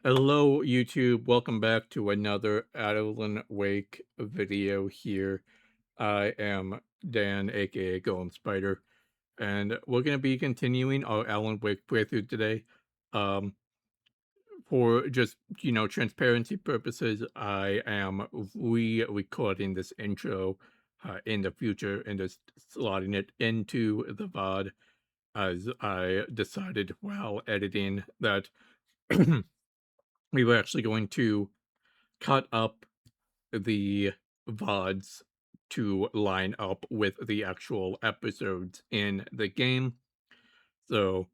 Hello, YouTube. Welcome back to another Alan Wake video here. I am Dan, aka Golden Spider, and we're going to be continuing our Alan Wake playthrough today. Um, for just, transparency purposes, I am re-recording this intro in the future and just slotting it into the VOD as I decided while editing that we were actually going to cut up the VODs to line up with the actual episodes in the game. So,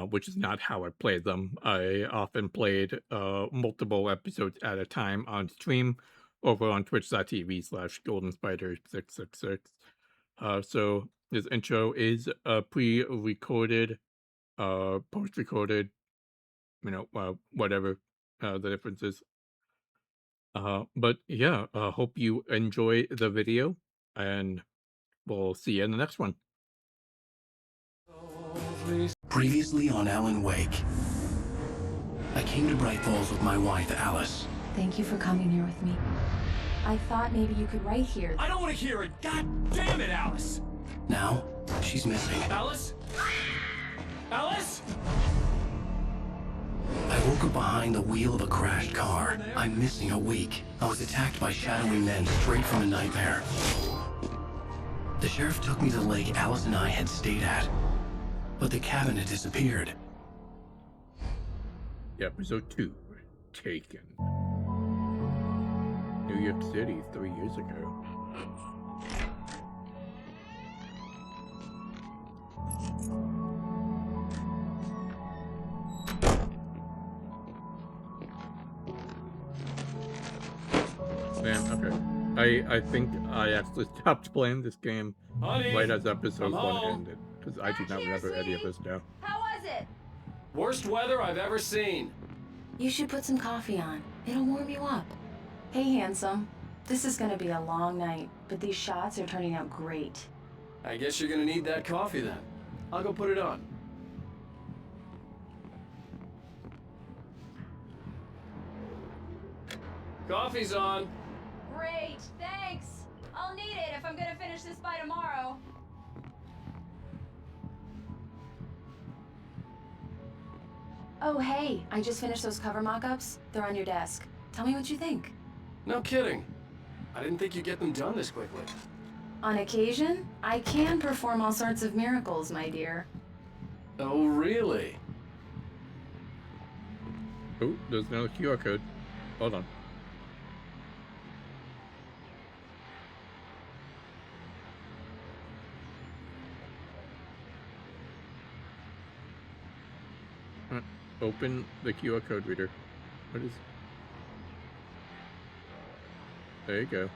which is not how I played them. I often played multiple episodes at a time on stream over on twitch.tv/goldenspider666. So this intro is pre-recorded, post-recorded, whatever the difference is. But yeah, hope you enjoy the video, and we'll see you in the next one. Previously on Alan Wake, I came to Bright Falls with my wife, Alice. Thank you for coming here with me. I thought maybe you could write here. I don't want to hear it! God damn it, Alice! Now, she's missing. Alice? Alice? I woke up behind the wheel of a crashed car. I'm missing a week. I was attacked by shadowy men straight from a nightmare. The sheriff took me to the lake Alice and I had stayed at, but the cabin had disappeared. Episode 2, Taken. New York City 3 years ago. Man, okay. I think I actually stopped playing this game Honey, right as episode 1 home. ended, because I do not remember any of this now. How was it? Worst weather I've ever seen. You should put some coffee on. It'll warm you up. Hey, handsome. This is gonna be a long night, but these shots are turning out great. I guess you're gonna need that coffee then. I'll go put it on. Coffee's on. Great, thanks. I'll need it if I'm gonna finish this by tomorrow. Oh, hey, I just finished those cover mock-ups. They're on your desk. Tell me what you think. No kidding. I didn't think you'd get them done this quickly. On occasion, I can perform all sorts of miracles, my dear. Oh, really? Oh, there's another QR code. Hold on. Open the QR code reader. What is... There you go.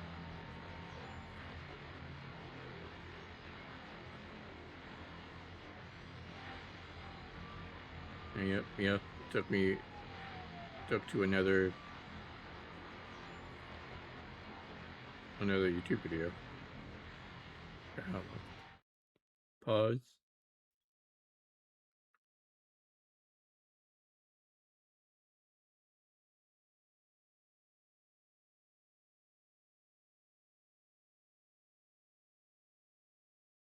And yep, took to another YouTube video. Pause.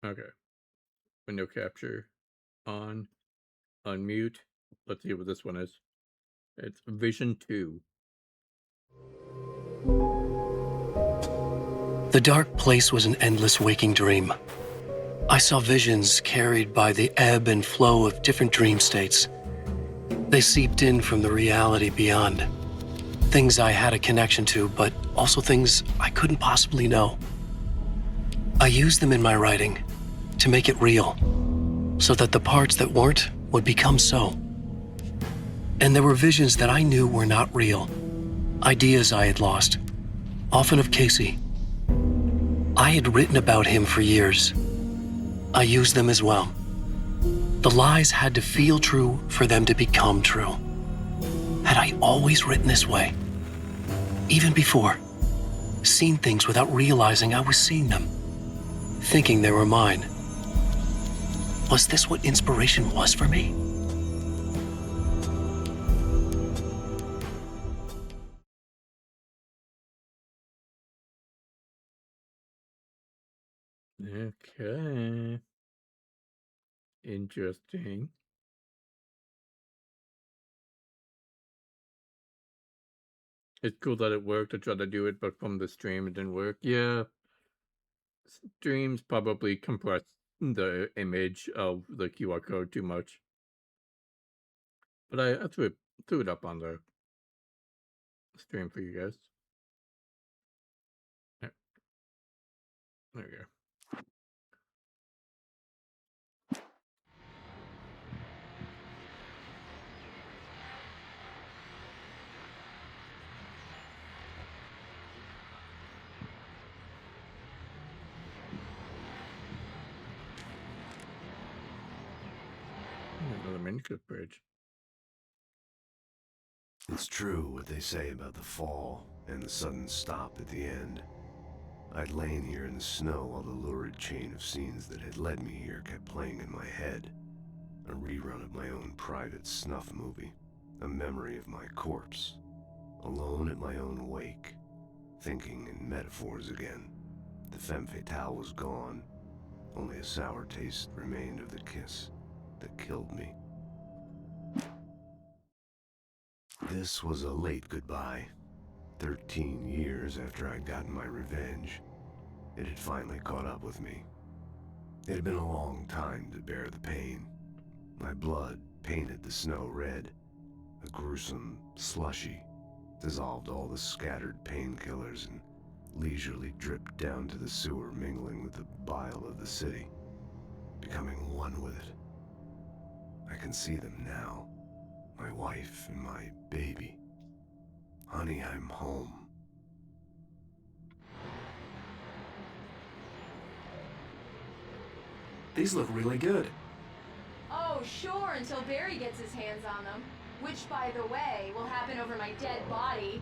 Okay. Window capture on. Unmute. Let's see what this one is. It's Vision 2. The dark place was an endless waking dream. I saw visions carried by the ebb and flow of different dream states. They seeped in from the reality beyond. Things I had a connection to, but also things I couldn't possibly know. I used them in my writing to make it real, so that the parts that weren't would become so. And there were visions that I knew were not real, ideas I had lost, often of Casey. I had written about him for years. I used them as well. The lies had to feel true for them to become true. Had I always written this way? Even before, seen things without realizing I was seeing them, thinking they were mine. Was this what inspiration was for me? Okay. Interesting. It's cool that it worked. I tried to do it, but from the stream it didn't work. Yeah, streams probably compress the image of the QR code too much. But I threw it up on the stream for you guys. Yeah, there you go. Another miniclip bridge. It's true what they say about the fall and the sudden stop at the end. I'd lain here in the snow while the lurid chain of scenes that had led me here kept playing in my head. A rerun of my own private snuff movie. A memory of my corpse. Alone at my own wake. Thinking in metaphors again. The femme fatale was gone. Only a sour taste remained of the kiss that killed me. This was a late goodbye. 13 years after I'd gotten my revenge. It had finally caught up with me. It had been a long time to bear the pain. My blood painted the snow red. A gruesome slushy dissolved all the scattered painkillers and leisurely dripped down to the sewer, mingling with the bile of the city, becoming one with it. I can see them now. My wife and my baby. Honey, I'm home. These look really good. Oh, sure, until Barry gets his hands on them. Which, by the way, will happen over my dead body.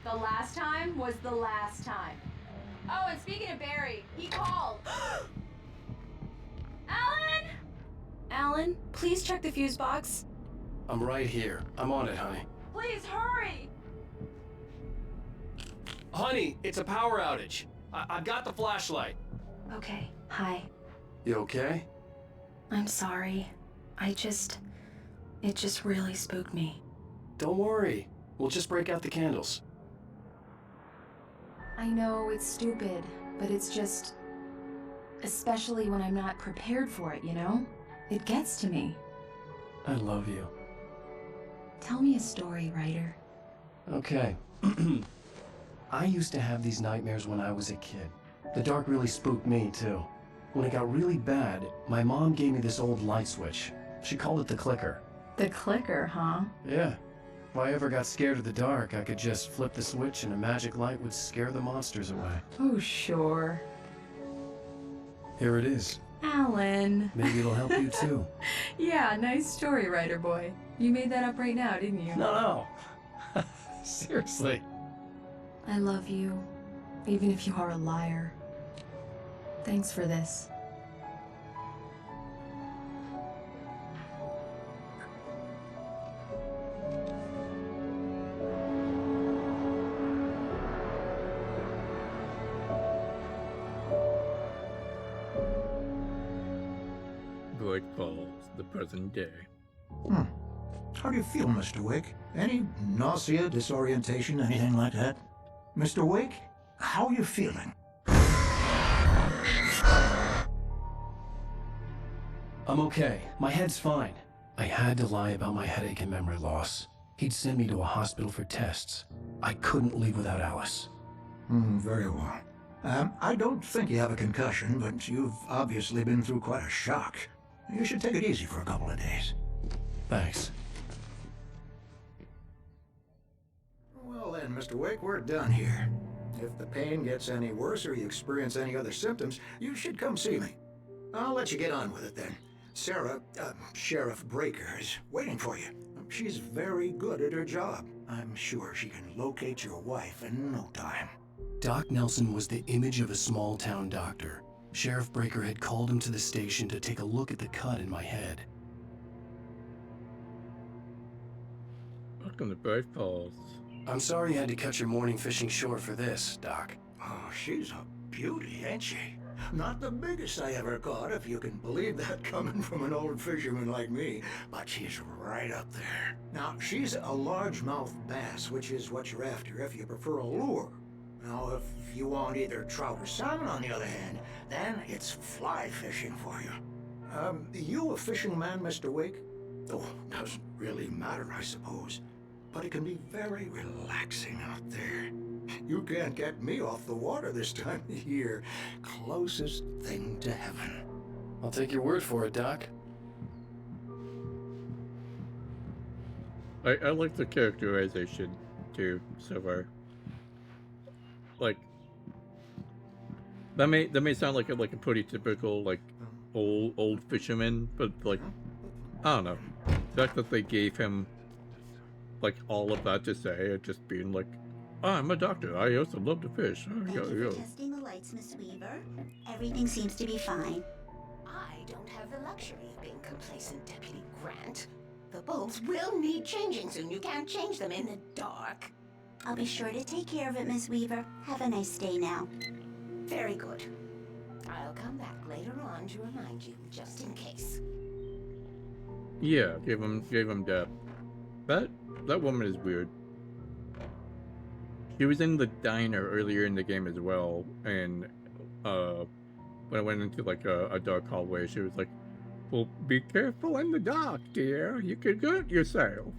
The last time was the last time. Oh, and speaking of Barry, he called. Alan! Alan, please check the fuse box. I'm right here. I'm on it, honey. Please hurry! Honey, it's a power outage. I've got the flashlight. Okay, hi. You okay? I'm sorry. It just really spooked me. Don't worry. We'll just break out the candles. I know it's stupid, but it's just... Especially when I'm not prepared for it, you know? It gets to me. I love you. Tell me a story, writer. Okay. I used to have these nightmares when I was a kid. The dark really spooked me, too. When it got really bad, my mom gave me this old light switch. She called it the clicker. The clicker, huh? Yeah. If I ever got scared of the dark, I could just flip the switch and a magic light would scare the monsters away. Oh, sure. Here it is. Alan. Maybe it'll help you, too. Yeah, nice story, writer boy. You made that up right now, didn't you? No. Seriously. I love you, even if you are a liar. Thanks for this. Bright Falls, the present day. How do you feel, Mr. Wake? Any nausea, disorientation, anything like that? Mr. Wake, how are you feeling? I'm okay. My head's fine. I had to lie about my headache and memory loss. He'd send me to a hospital for tests. I couldn't leave without Alice. Very well. I don't think you have a concussion, but you've obviously been through quite a shock. You should take it easy for a couple of days. Thanks. Well then, Mr. Wake, we're done here. If the pain gets any worse or you experience any other symptoms, you should come see me. I'll let you get on with it then. Sarah, Sheriff Breaker, is waiting for you. She's very good at her job. I'm sure she can locate your wife in no time. Doc Nelson was the image of a small-town doctor. Sheriff Breaker had called him to the station to take a look at the cut in my head. Welcome to Bright Falls. I'm sorry you had to cut your morning fishing short for this, Doc. Oh, she's a beauty, ain't she? Not the biggest I ever caught, if you can believe that coming from an old fisherman like me, but she's right up there. Now, she's a largemouth bass, which is what you're after if you prefer a lure. Now, if you want either trout or salmon, on the other hand, then it's fly fishing for you. You a fishing man, Mr. Wake? Oh, doesn't really matter, I suppose. But it can be very relaxing out there. You can't get me off the water this time of year. Closest thing to heaven. I'll take your word for it, Doc. I like the characterization too so far. Like that may sound like a pretty typical like old fisherman, but like I don't know. The fact that they gave him like all of that to say, just being like, I'm a doctor. I also love to fish. Thank you for testing the lights, Miss Weaver. Everything seems to be fine. I don't have the luxury of being complacent, Deputy Grant. The bulbs will need changing soon. You can't change them in the dark. I'll be sure to take care of it, Miss Weaver. Have a nice day now. Very good. I'll come back later on to remind you, just in case. Yeah, gave him that. That woman is weird. She was in the diner earlier in the game as well, and when I went into like a dark hallway, she was like, "Well, be careful in the dark, dear. You could hurt yourself."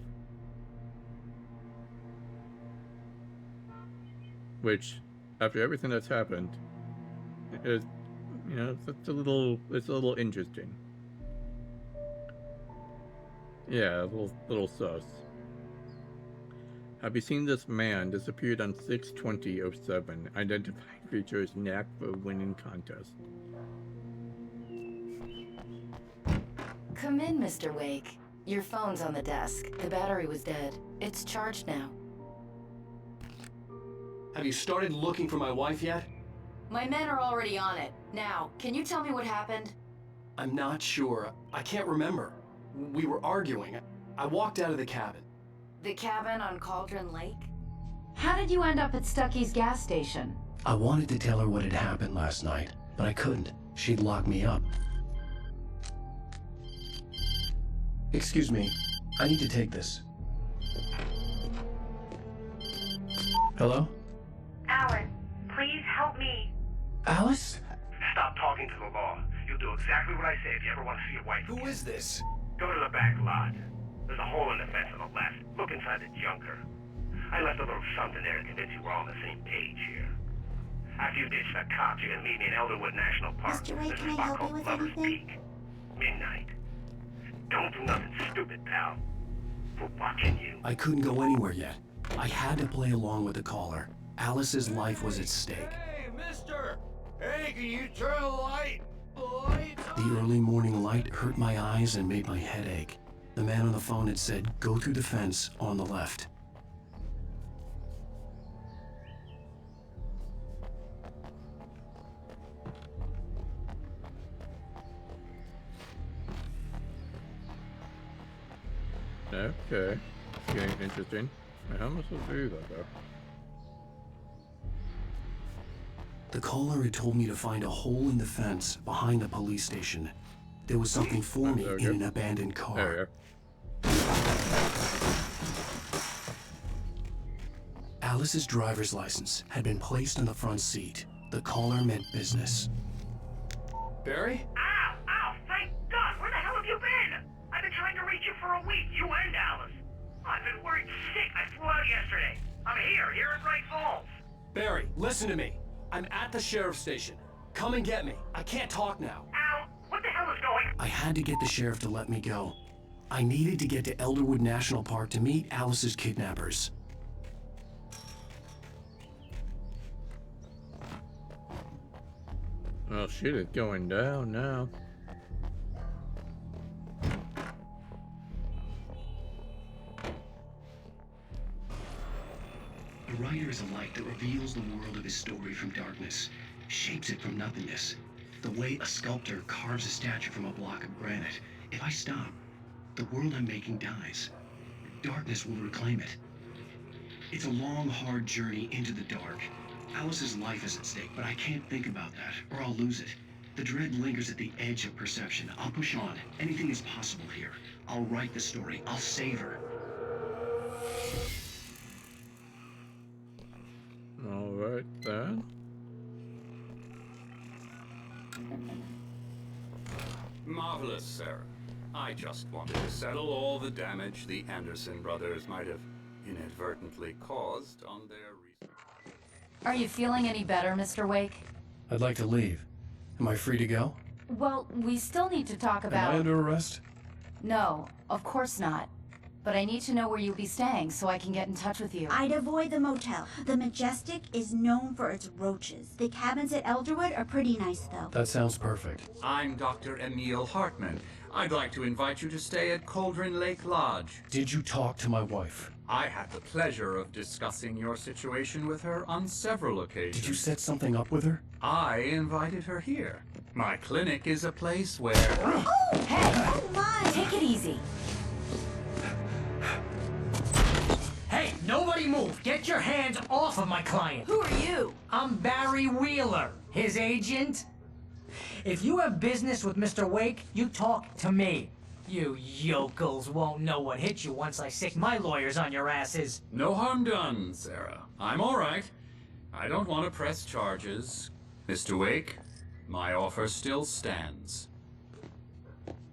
Which, after everything that's happened, is, you know, it's a little interesting. Yeah, a little sus. Have you seen this man? Disappeared on 6/20/07. Identifying features knack for winning contest. Come in, Mr. Wake. Your phone's on the desk. The battery was dead. It's charged now. Have you started looking for my wife yet? My men are already on it. Now, can you tell me what happened? I'm not sure. I can't remember. We were arguing. I walked out of the cabin. The cabin on Cauldron Lake? How did you end up at Stucky's gas station? I wanted to tell her what had happened last night, but I couldn't. She'd lock me up. Excuse me. I need to take this. Hello? Alan, please help me. Alice? Stop talking to the law. You'll do exactly what I say if you ever want to see your wife. Who is this? Go to the back lot. There's a hole in the fence on the left. Look inside the junker. I left a little something there to convince you we're all on the same page here. After you ditch the cops, you're gonna meet me in Elderwood National Park. Mr. Ray, There's can a I spot help you called with Lover's anything? Peak. Midnight. Don't do nothing stupid, pal. We're watching you. I couldn't go anywhere yet. I had to play along with the caller. Alice's life was at stake. Hey, mister! Hey, can you turn the light? The early morning light hurt my eyes and made my head ache. The man on the phone had said, go through the fence on the left. Okay, it's getting interesting. How am I supposed to do that though? The caller had told me to find a hole in the fence behind the police station. There was something for me in an abandoned car. There we are. Alice's driver's license had been placed on the front seat. The caller meant business. Barry? Ow! Ow! Thank God! Where the hell have you been? I've been trying to reach you for a week, you and Alice. I've been worried sick. I flew out yesterday. I'm here in Bright Falls. Barry, listen to me. I'm at the sheriff's station. Come and get me. I can't talk now. Al, what the hell is going on? I had to get the sheriff to let me go. I needed to get to Elderwood National Park to meet Alice's kidnappers. Oh, shit is going down now. A writer is a light that reveals the world of his story from darkness, shapes it from nothingness. The way a sculptor carves a statue from a block of granite. If I stop, the world I'm making dies. Darkness will reclaim it. It's a long, hard journey into the dark, Alice's life is at stake, but I can't think about that, or I'll lose it. The dread lingers at the edge of perception. I'll push on. Anything is possible here. I'll write the story. I'll save her. All right, then. Marvelous, Sarah. I just wanted to settle all the damage the Anderson brothers might have inadvertently caused on their research. Are you feeling any better, Mr. Wake? I'd like to leave. Am I free to go? Well, we still need to talk about... Am I under arrest? No, of course not. But I need to know where you'll be staying so I can get in touch with you. I'd avoid the motel. The Majestic is known for its roaches. The cabins at Elderwood are pretty nice, though. That sounds perfect. I'm Dr. Emil Hartman. I'd like to invite you to stay at Cauldron Lake Lodge. Did you talk to my wife? I had the pleasure of discussing your situation with her on several occasions. Did you set something up with her? I invited her here. My clinic is a place where... Oh, hey! Oh, my! Take it easy. Hey, nobody move! Get your hands off of my client! Who are you? I'm Barry Wheeler, his agent. If you have business with Mr. Wake, you talk to me. You yokels won't know what hit you once I sick my lawyers on your asses. No harm done, Sarah. I'm all right. I don't want to press charges. Mr. Wake, my offer still stands.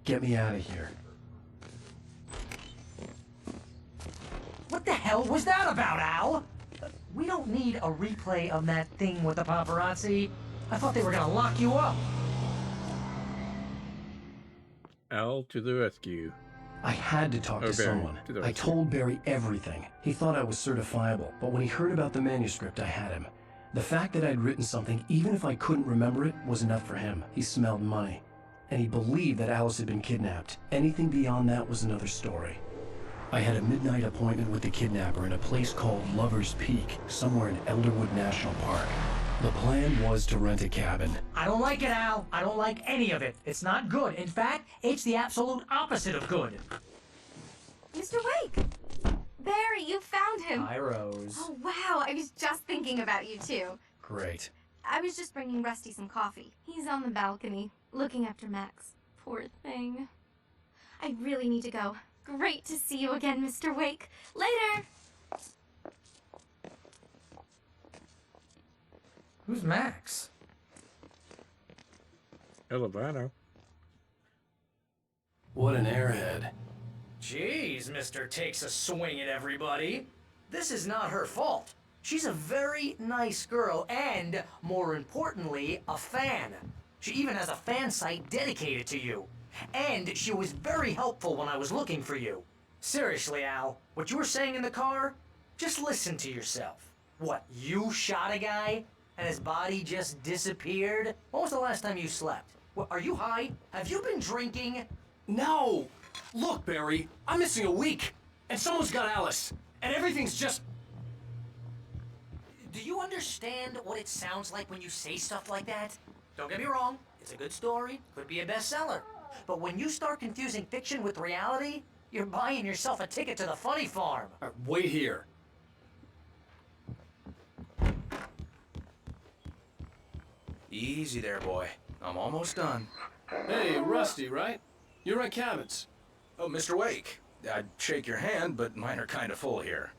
Get me out of here. What the hell was that about, Al? We don't need a replay of that thing with the paparazzi. I thought they were gonna lock you up. Al to the rescue. I had to talk to someone. I told Barry everything. He thought I was certifiable, but when he heard about the manuscript, I had him. The fact that I'd written something, even if I couldn't remember it, was enough for him. He smelled money. And he believed that Alice had been kidnapped. Anything beyond that was another story. I had a midnight appointment with the kidnapper in a place called Lover's Peak, somewhere in Elderwood National Park. The plan was to rent a cabin. I don't like it, Al. I don't like any of it. It's not good. In fact, it's the absolute opposite of good. Mr. Wake! Barry, you found him! Hi, Rose. Oh, wow. I was just thinking about you, too. Great. I was just bringing Rusty some coffee. He's on the balcony, looking after Max. Poor thing. I really need to go. Great to see you again, Mr. Wake. Later! Who's Max? Elevano. What an airhead. Jeez, Mr. Takes a swing at everybody. This is not her fault. She's a very nice girl and, more importantly, a fan. She even has a fan site dedicated to you. And she was very helpful when I was looking for you. Seriously, Al, what you were saying in the car? Just listen to yourself. What, you shot a guy and his body just disappeared? When was the last time you slept? What, are you high? Have you been drinking? No! Look, Barry, I'm missing a week, and someone's got Alice, and everything's just... Do you understand what it sounds like when you say stuff like that? Don't get me wrong, it's a good story, could be a bestseller. But when you start confusing fiction with reality, you're buying yourself a ticket to the funny farm. Wait here. Easy there, boy. I'm almost done. Hey, Rusty, right? You rent cabins. Oh, Mr. Wake. I'd shake your hand, but mine are kind of full here.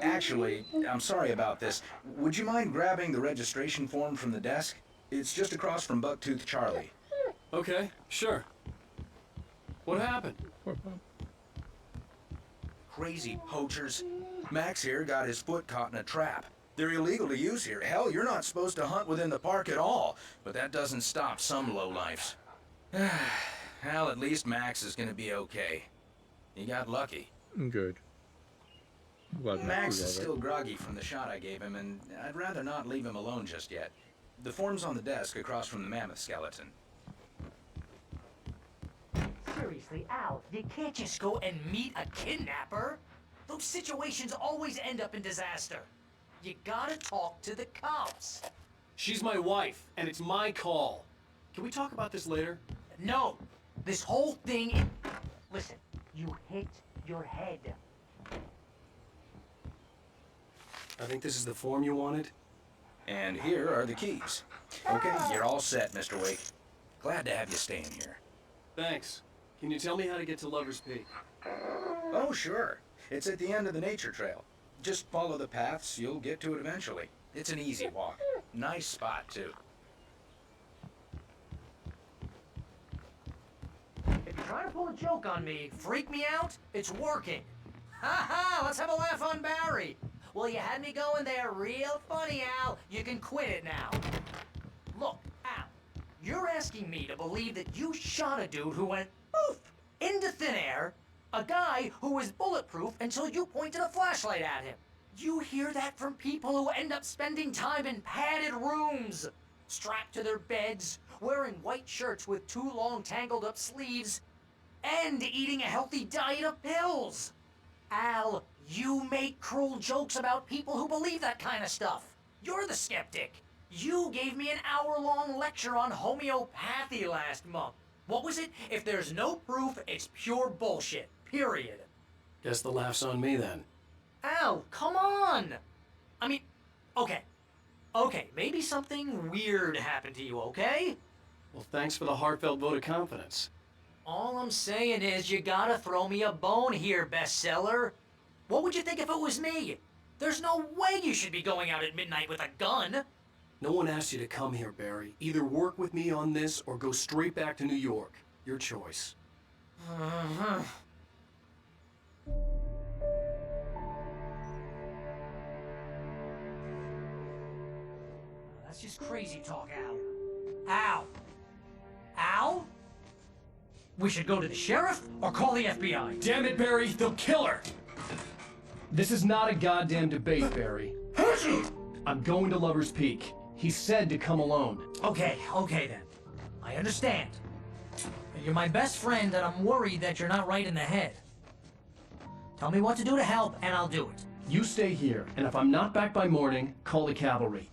Actually, I'm sorry about this. Would you mind grabbing the registration form from the desk? It's just across from Bucktooth Charlie. Okay, sure. What happened? Crazy poachers. Max here got his foot caught in a trap. They're illegal to use here. Hell, you're not supposed to hunt within the park at all. But that doesn't stop some lowlifes. Well, at least Max is gonna be okay. He got lucky. Good. Max is still groggy from the shot I gave him, and I'd rather not leave him alone just yet. The form's on the desk across from the mammoth skeleton. Seriously, Al, you can't just go and meet a kidnapper. Those situations always end up in disaster. You gotta talk to the cops. She's my wife, and it's my call. Can we talk about this later? No, this whole thing... Listen, you hit your head. I think this is the form you wanted. And here are the keys. Okay, you're all set, Mr. Wake. Glad to have you staying here. Thanks. Can you tell me how to get to Lover's Peak? Oh, sure. It's at the end of the nature trail. Just follow the paths, you'll get to it eventually. It's an easy walk. Nice spot, too. If you're trying to pull a joke on me, freak me out, it's working. Ha ha, let's have a laugh on Barry. Well, you had me going there real funny, Al. You can quit it now. Look, Al, you're asking me to believe that you shot a dude who went poof into thin air, a guy who was bulletproof until you pointed a flashlight at him. You hear that from people who end up spending time in padded rooms, strapped to their beds, wearing white shirts with too long tangled up sleeves, and eating a healthy diet of pills. Al, you make cruel jokes about people who believe that kind of stuff. You're the skeptic. You gave me an hour-long lecture on homeopathy last month. What was it? If there's no proof, it's pure bullshit. Period. Guess the laugh's on me then. Al, come on! I mean, okay. Okay, maybe something weird happened to you, okay? Well, thanks for the heartfelt vote of confidence. All I'm saying is you gotta throw me a bone here, bestseller. What would you think if it was me? There's no way you should be going out at midnight with a gun. No one asked you to come here, Barry. Either work with me on this or go straight back to New York. Your choice. That's just crazy talk, Al. Al? Al? We should go to the sheriff or call the FBI. Damn it, Barry, they'll kill her! This is not a goddamn debate, Barry. I'm going to Lover's Peak. He said to come alone. Okay then. I understand. You're my best friend and I'm worried that you're not right in the head. Tell me what to do to help and I'll do it. You stay here, and if I'm not back by morning, call the cavalry.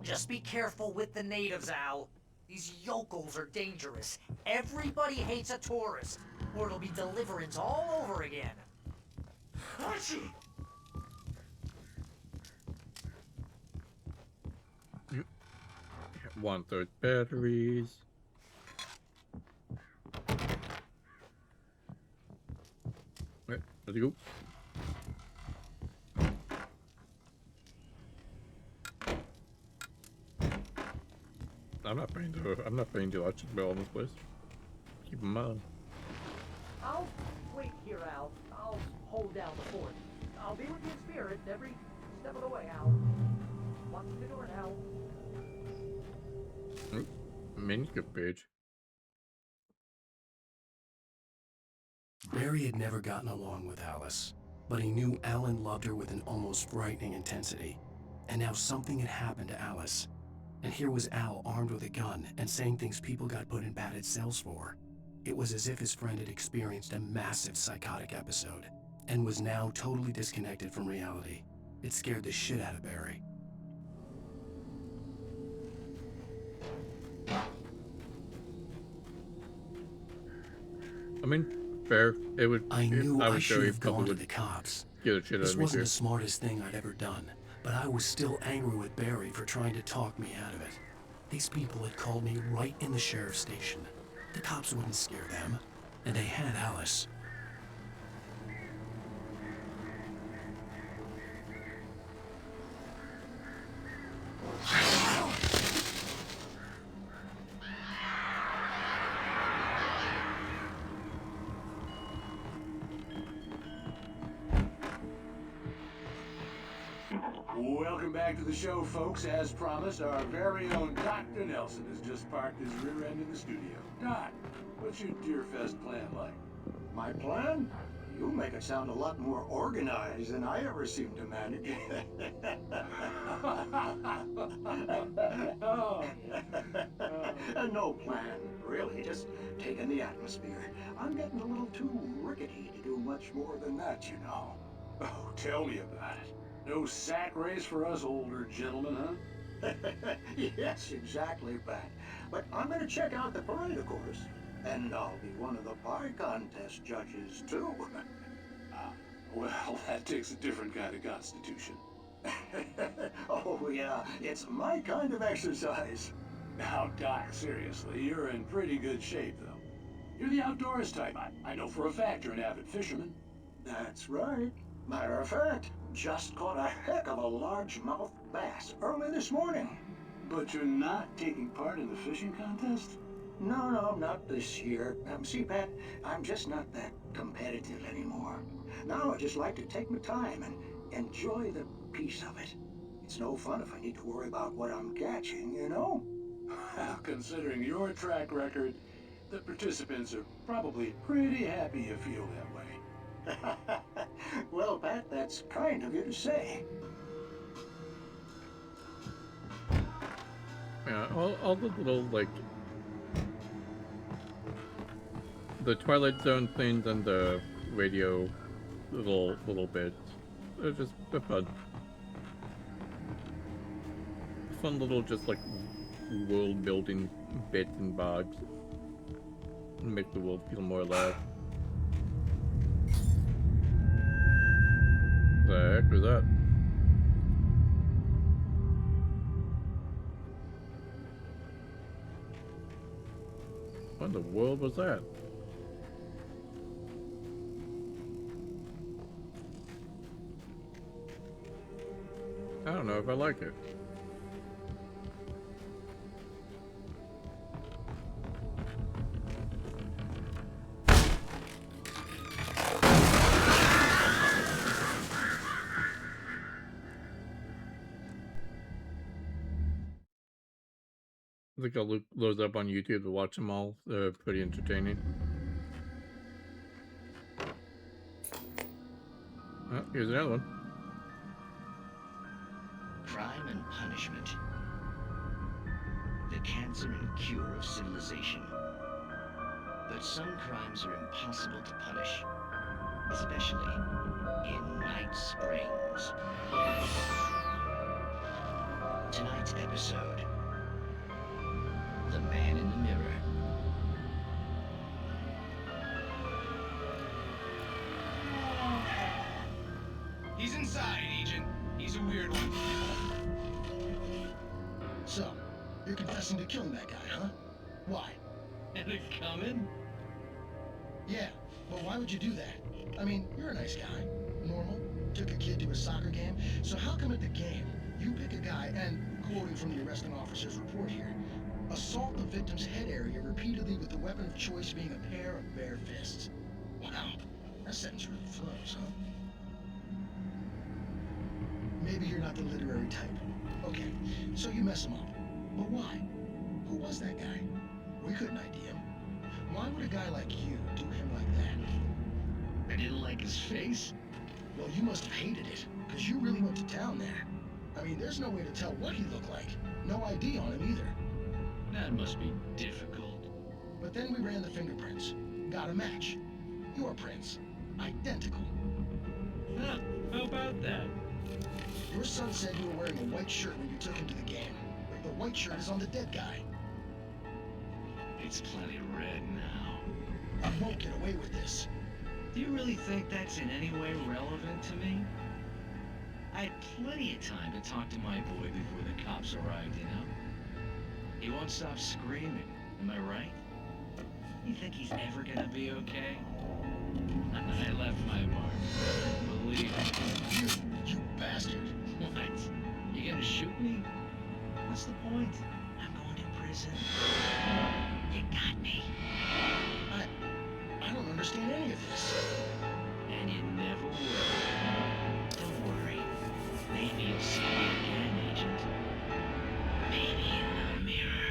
Just be careful with the natives, Al. These yokels are dangerous. Everybody hates a tourist, or it'll be deliverance all over again. One-third batteries. Wait, let's go. I'm not paying too much bill on this place. Keep in mind. I'll wait here, Al. I'll hold down the fort. I'll be with you in spirit every step of the way, Al. Watch the door now. Manuscript page. Barry had never gotten along with Alice, but he knew Alan loved her with an almost frightening intensity. And now something had happened to Alice. And here was Al armed with a gun and saying things people got put in padded cells for. It was as if his friend had experienced a massive psychotic episode and was now totally disconnected from reality. It scared the shit out of Barry. I mean, fair. It would. I knew I would should say have gone to would the cops. get a shit out This of me wasn't too. the smartest thing I'd ever done, but I was still angry with Barry for trying to talk me out of it. These people had called me right in the sheriff's station. The cops wouldn't scare them, and they had Alice. Welcome back to the show, folks. As promised, our very own Dr. Nelson has just parked his rear end in the studio. Doc, what's your Deerfest plan like? My plan? You make it sound a lot more organized than I ever seem to manage. No plan, really. Just taking the atmosphere. I'm getting a little too rickety to do much more than that, you know. Oh, tell me about it. No sack race for us older gentlemen, huh? Yes, exactly, Pat. But I'm gonna check out the parade, of course. And I'll be one of the pie contest judges, too. Well, that takes a different kind of constitution. Oh, yeah, it's my kind of exercise. Now, Doc, seriously, you're in pretty good shape, though. You're the outdoors type. I know for a fact you're an avid fisherman. That's right. Matter of fact, just caught a heck of a largemouth bass early this morning. But you're not taking part in the fishing contest? No, not this year. See, Pat, I'm just not that competitive anymore. Now I just like to take my time and enjoy the peace of it. It's no fun if I need to worry about what I'm catching, you know? Well, considering your track record, the participants are probably pretty happy you feel that way. Well, Pat, that's kind of you to say. Yeah, all the little, like, the Twilight Zone things and the radio little bits. They're just fun. Fun little, just like, world building bits and bobs. Make the world feel more alive. The heck was that? What in the world was that? I don't know if I like it. I think I'll look those up on YouTube to watch them all. They're pretty entertaining. Oh, here's another one. Crime and punishment. The cancer and cure of civilization. But some crimes are impossible to punish, especially in Night Springs. Tonight's episode, The Man in the Mirror. He's inside, Agent. He's a weird one. So, you're confessing to killing that guy, huh? Why? And it coming? Yeah, but why would you do that? I mean, you're a nice guy. Normal. Took a kid to a soccer game. So how come at the game, you pick a guy and, quoting from the arresting officer's report here, assault the victim's head area repeatedly with the weapon of choice being a pair of bare fists? Wow, that sentence really flows, huh? Maybe you're not the literary type. Okay, so you mess him up. But why? Who was that guy? We couldn't ID him. Why would a guy like you do him like that? I didn't like his face. Well, you must have hated it, because you really went to town there. I mean, there's no way to tell what he looked like. No ID on him either. That must be difficult. But then we ran the fingerprints. Got a match. Your prints. Identical. Huh, how about that? Your son said you were wearing a white shirt when you took him to the game. The white shirt is on the dead guy. It's plenty red now. I won't get away with this. Do you really think that's in any way relevant to me? I had plenty of time to talk to my boy before the cops arrived, you know? He won't stop screaming, am I right? You think he's ever gonna be okay? I left my mark. Believe me. You bastard. What? You gonna shoot me? What's the point? I'm going to prison. You got me. I don't understand any of this. And you never will. Don't worry. Maybe you'll see me again, Agent. Maybe in the mirror.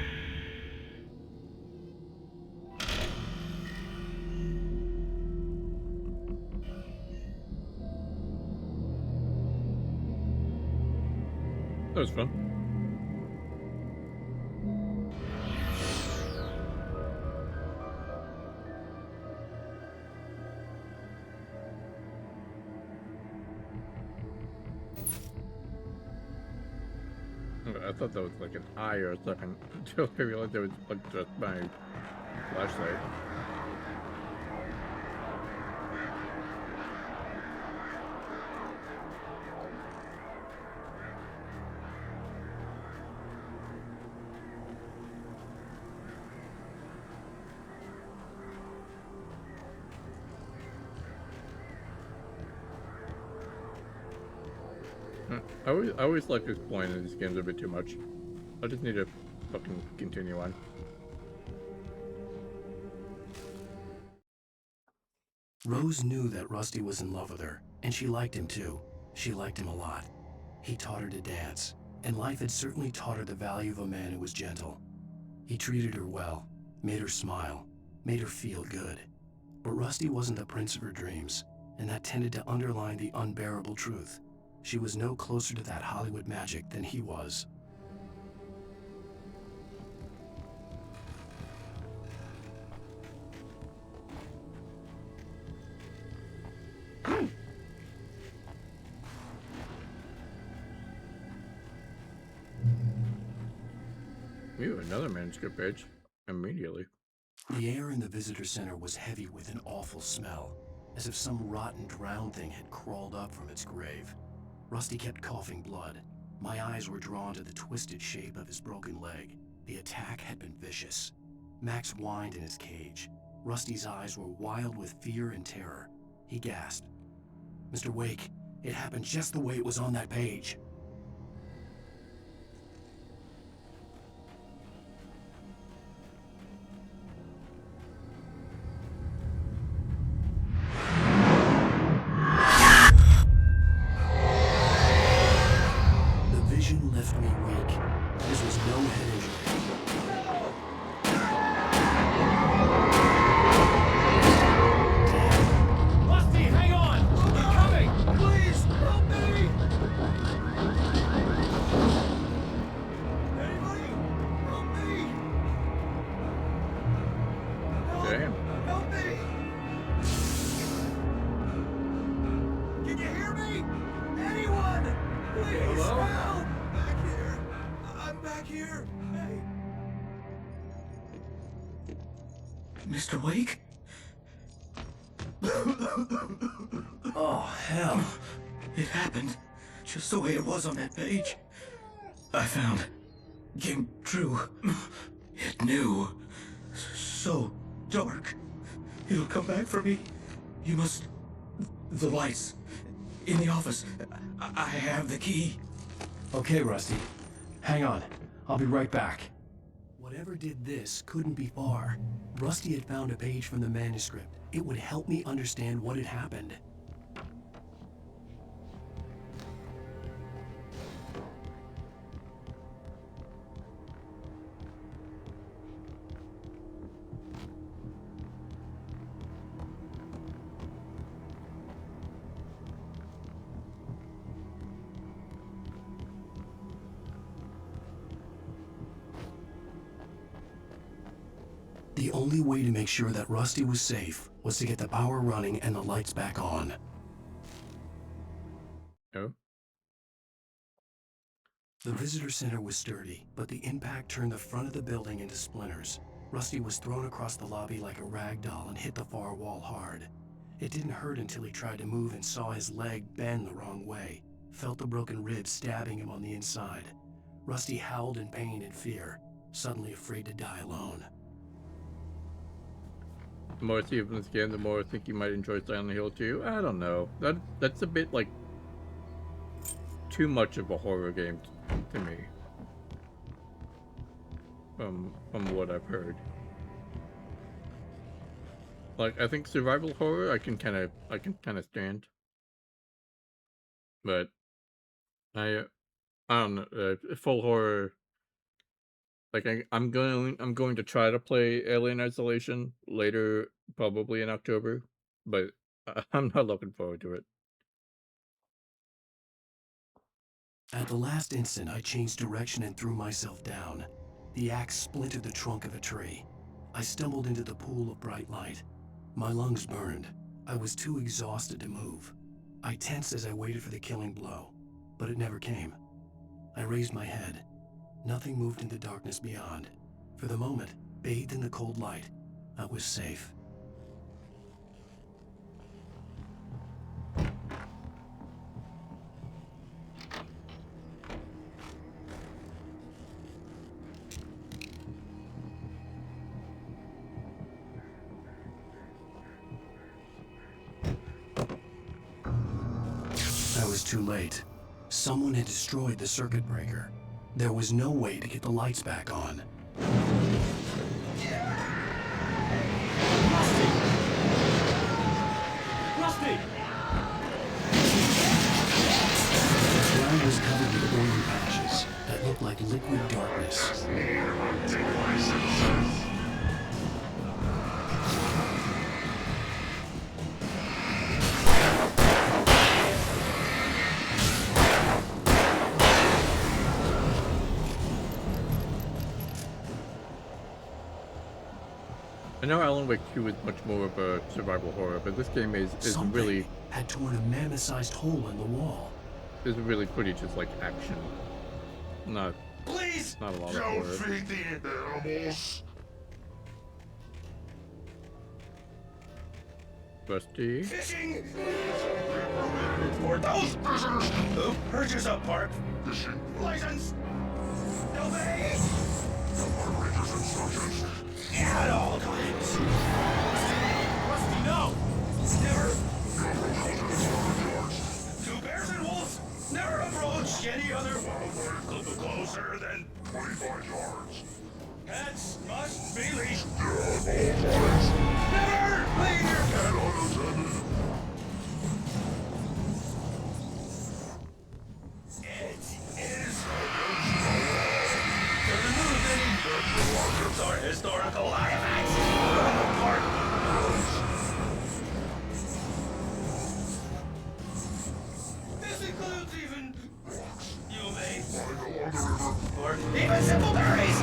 That was fun. I thought that was like an eye or a second until I realized it was like just my flashlight. I always like exploring these games a bit too much. I just need to fucking continue on. Rose knew that Rusty was in love with her, and she liked him too. She liked him a lot. He taught her to dance, and life had certainly taught her the value of a man who was gentle. He treated her well, made her smile, made her feel good. But Rusty wasn't the prince of her dreams, and that tended to underline the unbearable truth. She was no closer to that Hollywood magic than he was. Ew, another manuscript page. Immediately. The air in the visitor center was heavy with an awful smell, as if some rotten drowned thing had crawled up from its grave. Rusty kept coughing blood. My eyes were drawn to the twisted shape of his broken leg. The attack had been vicious. Max whined in his cage. Rusty's eyes were wild with fear and terror. He gasped. "Mr. Wake, it happened just the way it was on that page." Left me weak. This was no head injury. Rusty, hang on! I'm coming! Please, help me! Anybody? Help me! Damn. Help me! Can you hear me? Anyone? Please, Hello? help! I'm back here. Hey. Mr. Wake? Oh, hell. It happened just the way it was on that page. I found. Came true. It knew. So dark. It'll come back for me. You must. The lights. In the office. I have the key. Okay, Rusty. Hang on. I'll be right back. Whatever did this couldn't be far. Rusty had found a page from the manuscript. It would help me understand what had happened. The only way to make sure that Rusty was safe was to get the power running and the lights back on. Oh? The visitor center was sturdy, but the impact turned the front of the building into splinters. Rusty was thrown across the lobby like a rag doll and hit the far wall hard. It didn't hurt until he tried to move and saw his leg bend the wrong way, felt the broken ribs stabbing him on the inside. Rusty howled in pain and fear, suddenly afraid to die alone. The more I see of this game, the more I think you might enjoy Silent Hill 2. I don't know. That's a bit like too much of a horror game to me. From what I've heard. Like, I think survival horror I can kind of stand. But I don't know, full horror. Like I'm going to try to play Alien Isolation later, probably in October, but I'm not looking forward to it. At the last instant, I changed direction and threw myself down. The axe splintered the trunk of a tree. I stumbled into the pool of bright light. My lungs burned. I was too exhausted to move. I tensed as I waited for the killing blow, but it never came. I raised my head. Nothing moved in the darkness beyond. For the moment, bathed in the cold light, I was safe. I was too late. Someone had destroyed the circuit breaker. There was no way to get the lights back on. Rusty! The ground was covered with oily patches that looked like liquid darkness. I know Alan Wake 2 is much more of a survival horror, but this game is Something really had torn a mammoth-sized hole in the wall. is really pretty just like action. Not Please not a lot of don't horror. feed the animals. Rusty. Fishing for those prisoners who purchase a park fishing license. Obey the Park Ranger's instructions at all times. Rusty, no! Never. Two bears and wolves never approach any other wildlife closer than 25 yards. Pets must be leashed. Never leave your pet unattended. It is to remove any belongings or historical artifacts from the park. This includes even you may or even simple berries.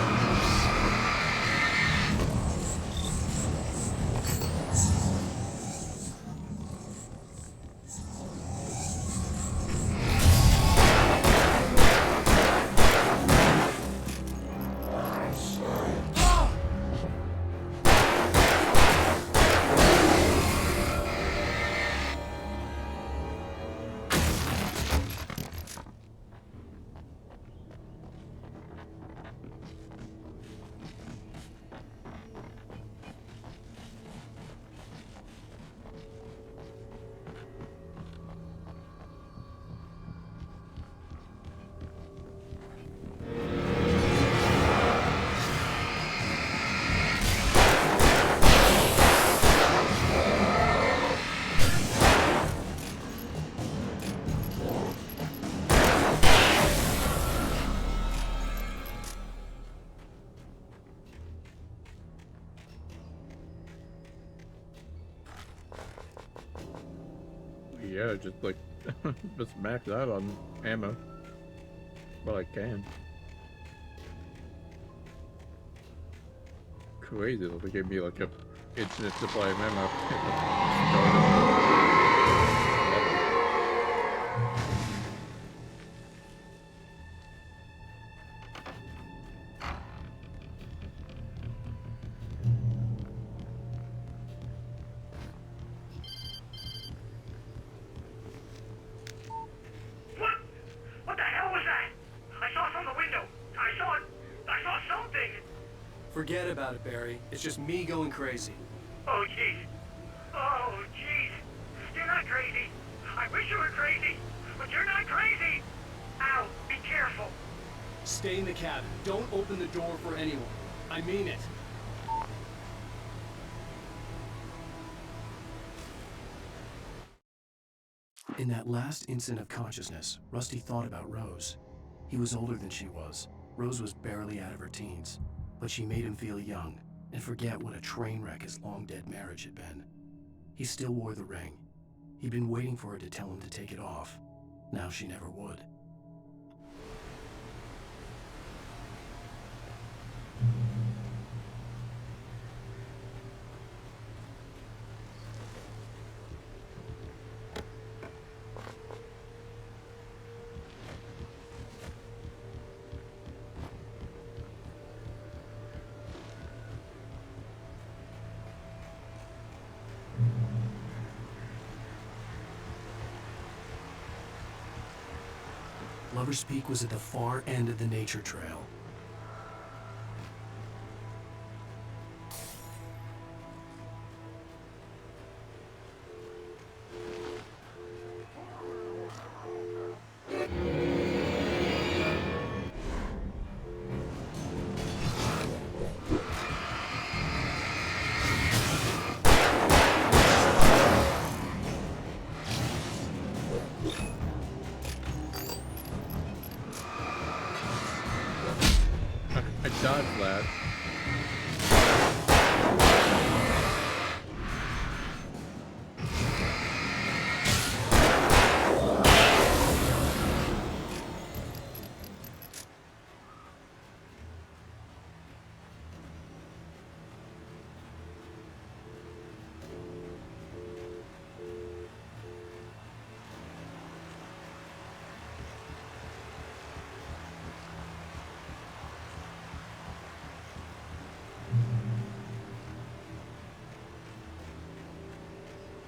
Yeah, just like just max out on ammo. Well, I can. Crazy that they gave me like a infinite supply of ammo. What the hell was that? I saw it from the window. I saw something. Forget about it, Barry. It's just me going crazy. Oh, jeez. Oh, jeez. You're not crazy. I wish you were crazy, but you're not crazy. Ow, be careful. Stay in the cabin. Don't open the door for anyone. I mean it. In that last instant of consciousness, Rusty thought about Rose. He was older than she was. Rose was barely out of her teens, but she made him feel young and forget what a train wreck his long-dead marriage had been. He still wore the ring. He'd been waiting for her to tell him to take it off. Now she never would. Lover's Peak was at the far end of the nature trail.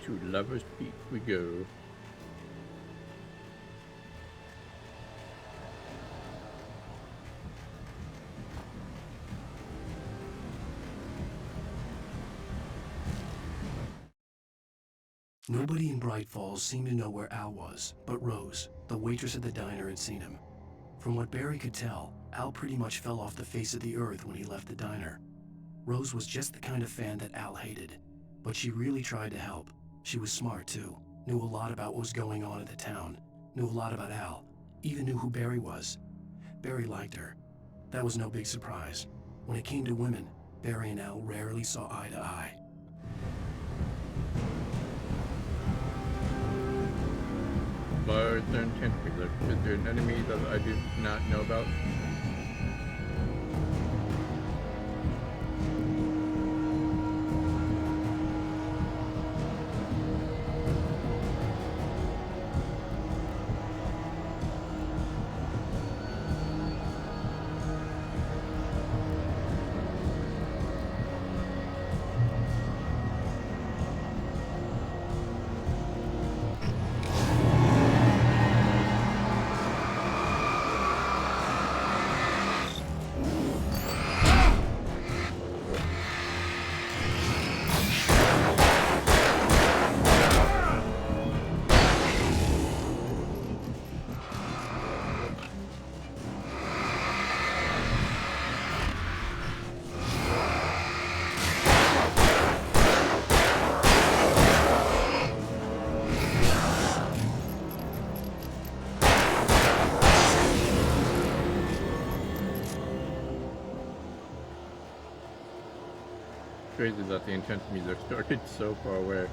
to Lover's Peak we go. Nobody in Bright Falls seemed to know where Al was, but Rose, the waitress at the diner, had seen him. From what Barry could tell, Al pretty much fell off the face of the earth when he left the diner. Rose was just the kind of fan that Al hated, but she really tried to help. She was smart too, knew a lot about what was going on in the town, knew a lot about Al, even knew who Barry was. Barry liked her. That was no big surprise. When it came to women, Barry and Al rarely saw eye to eye. Bars and tentacles. Is there an enemy that I do not know about? Crazy that the intense music started so far away.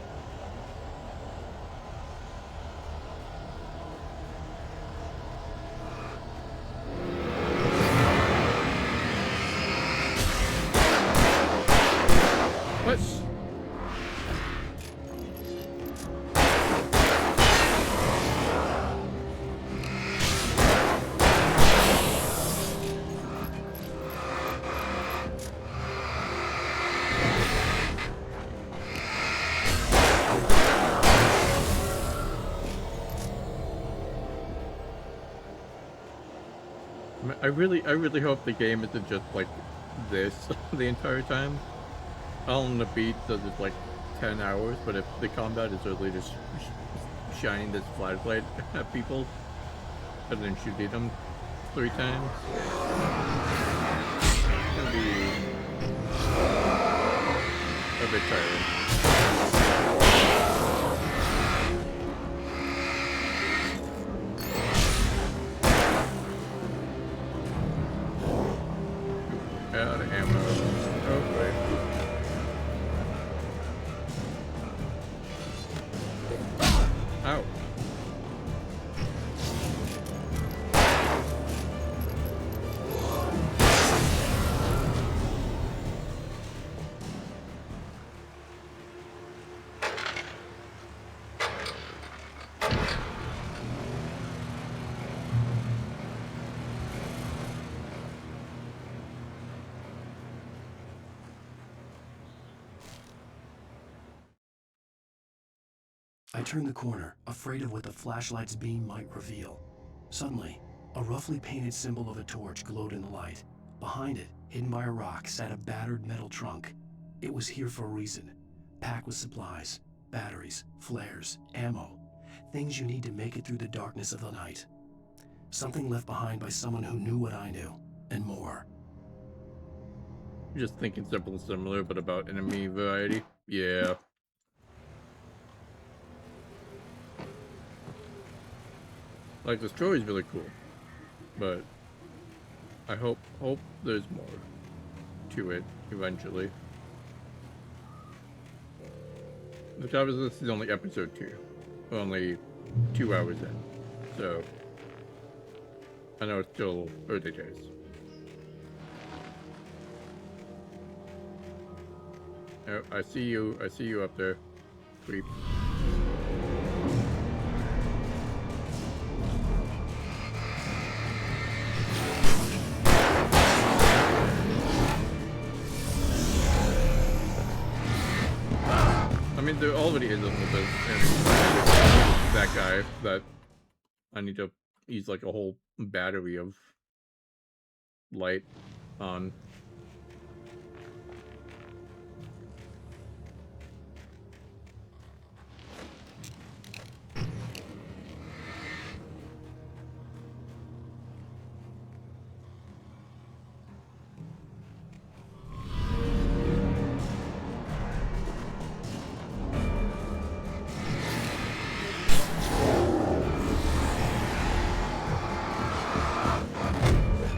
What? I really hope the game isn't just like this the entire time. On the beat does it like 10 hours, but if the combat is really just shining this flashlight at people and then shooting them 3 times, it's gonna be a bit tiring. Out of ammo. Oh, wait. Ow. I turned the corner, afraid of what the flashlight's beam might reveal. Suddenly, a roughly painted symbol of a torch glowed in the light. Behind it, hidden by a rock, sat a battered metal trunk. It was here for a reason. Packed with supplies, batteries, flares, ammo. Things you need to make it through the darkness of the night. Something left behind by someone who knew what I knew, and more. Just thinking something similar, but about enemy variety. Yeah. Like, the story's really cool, but I hope there's more to it eventually. The job is this is only episode 2. We're only 2 hours in, so I know it's still early days. Oh, I see you up there, creep. mean, there already is a little bit, and that guy that I need to use like a whole battery of light on.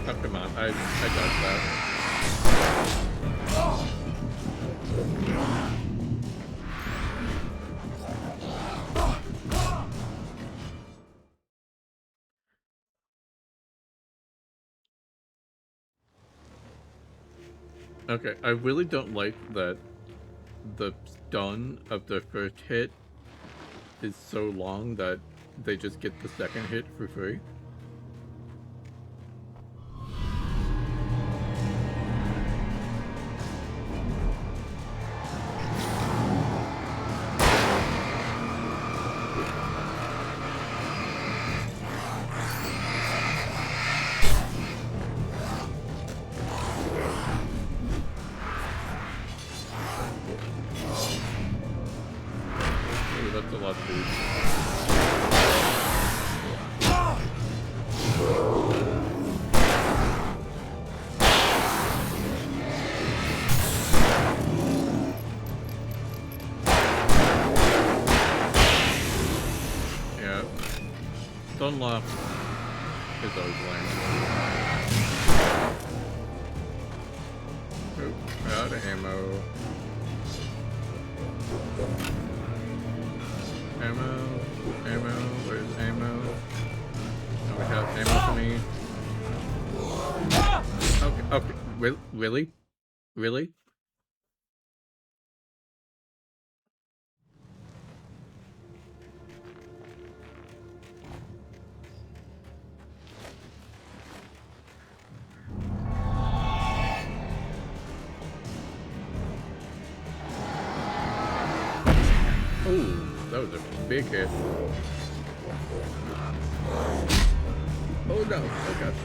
Oh, come on, I dodged that. Okay, I really don't like that the stun of the first hit is so long that they just get the second hit for free. Ooh, that's a lot of food. Yeah. Dunlop is always lame. Oop, out of ammo. Ammo, where's ammo? Oh, we have ammo for me. Okay, really? Really? Oh, that was a big hit. Oh no, oh gosh.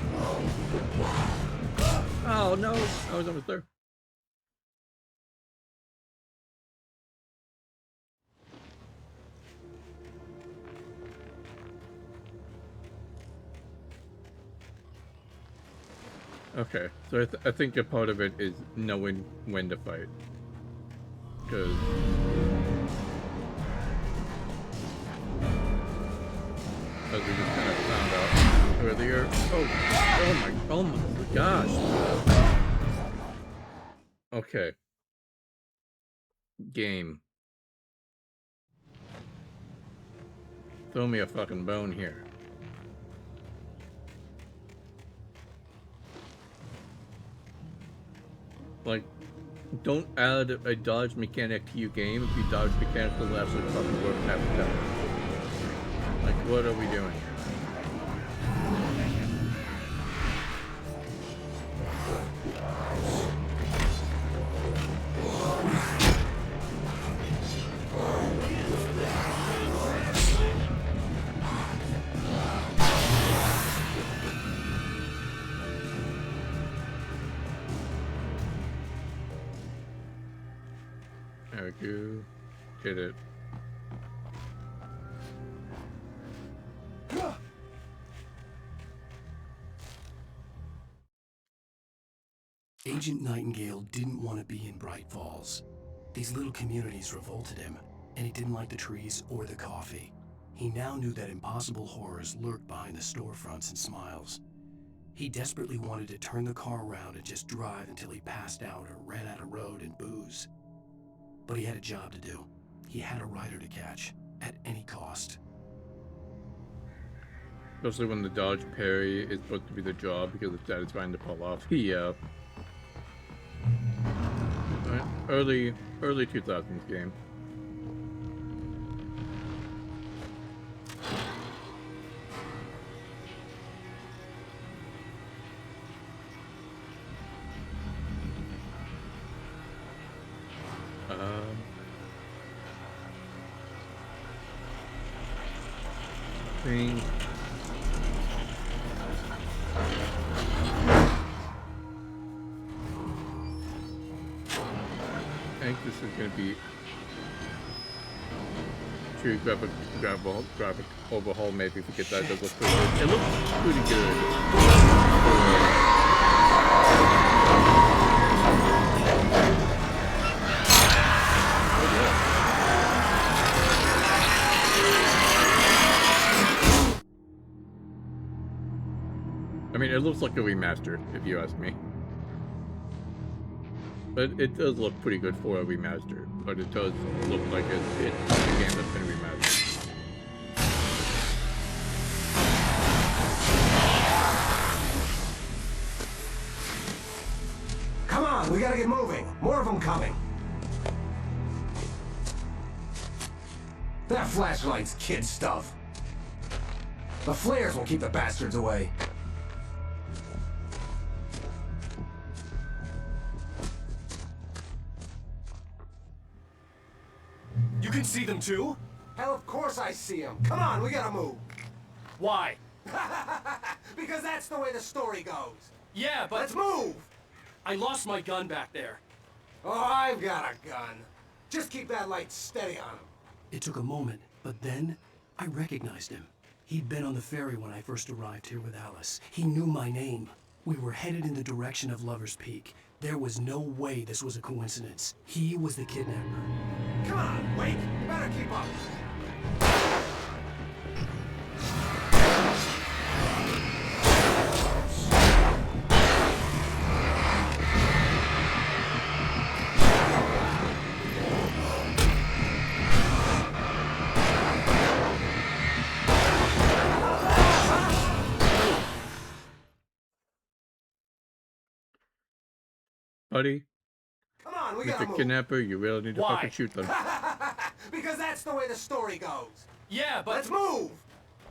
Oh no, I was almost there. Okay, so I think a part of it is knowing when to fight. Because... as we just kind of found out earlier. Oh my gosh. Okay. Game. Throw me a fucking bone here. Like, don't add a dodge mechanic to your game if your dodge mechanic will actually fucking work half the time. Like, what are we doing here? There we go. Get it. Agent Nightingale didn't want to be in Bright Falls. These little communities revolted him, and he didn't like the trees or the coffee. He now knew that impossible horrors lurked behind the storefronts and smiles. He desperately wanted to turn the car around and just drive until he passed out or ran out of road and booze. But he had a job to do. He had a rider to catch, at any cost. Especially when the dodge parry is supposed to be the job because it's satisfying to pull off. Yeah. Early 2000s game. thing. I think this is gonna be to graphic overhaul. Maybe forget that. Does look pretty good. It looks pretty good. I mean, it looks like a remastered, if you ask me. But it does look pretty good for a remaster. But it does look like it's a game that's been remastered. Come on, we gotta get moving. More of them coming. That flashlight's kid stuff. The flares will keep the bastards away. You can see them too? Hell, of course I see them. Come on, we gotta move. Why? Because that's the way the story goes. Yeah, but... Let's move! I lost my gun back there. Oh, I've got a gun. Just keep that light steady on him. It took a moment, but then I recognized him. He'd been on the ferry when I first arrived here with Alice. He knew my name. We were headed in the direction of Lover's Peak. There was no way this was a coincidence. He was the kidnapper. Come on, Wake. You better keep up. Buddy, Come on, we Mr. gotta move. Kidnapper, you really need to Why? fucking shoot them. Because that's the way the story goes. Yeah, but... Let's move!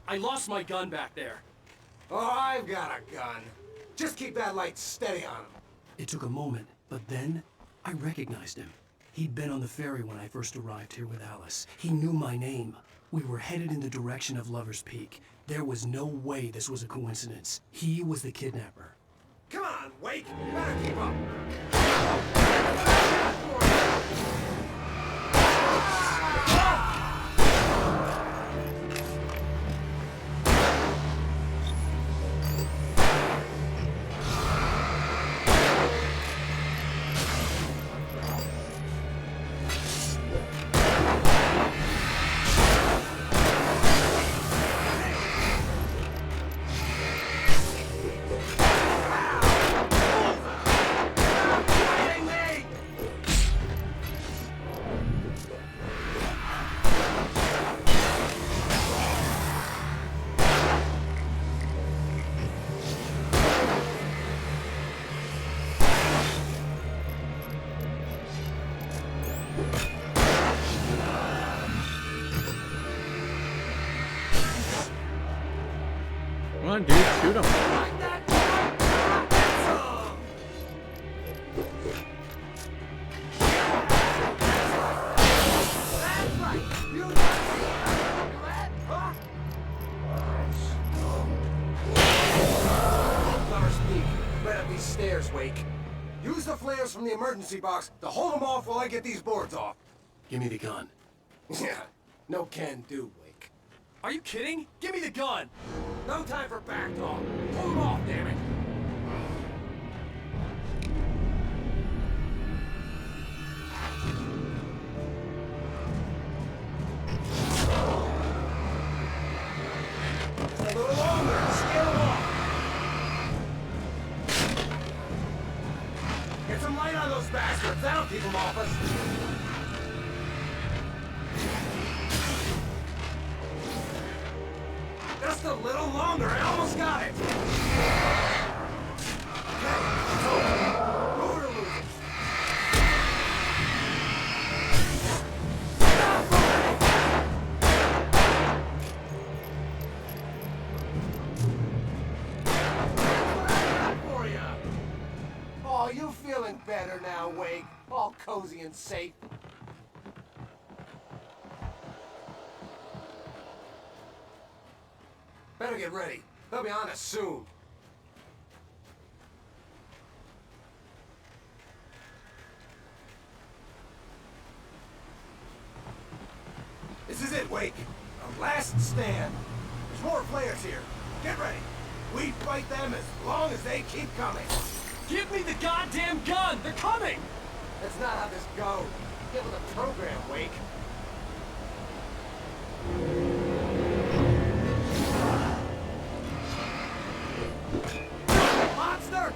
I lost my gun back there. Oh, I've got a gun. Just keep that light steady on him. It took a moment, but then I recognized him. He'd been on the ferry when I first arrived here with Alice. He knew my name. We were headed in the direction of Lover's Peak. There was no way this was a coincidence. He was the kidnapper. Come on, Wake. You better keep up. Come on, dude, shoot him. Lover's Peak. Right up these stairs, Wake. Use the flares from the emergency box to hold them off while I get these boards off. Give me the gun. Yeah, no can do, Wake. Are you kidding? Give me the gun! No time for back talk. Hold them off, damn it. A little longer. Scale them off. Get some light on those bastards. That'll keep them off us. Just a little longer. I almost got it. Okay, it's over. Move it or lose it. For ya. Oh, you feeling better now, Wake? All cozy and safe. Better get ready. They'll be on us soon. This is it, Wake. Our last stand. There's more players here. Get ready. We fight them as long as they keep coming. Give me the goddamn gun! They're coming! That's not how this goes. Get with the program, Wake. Monster!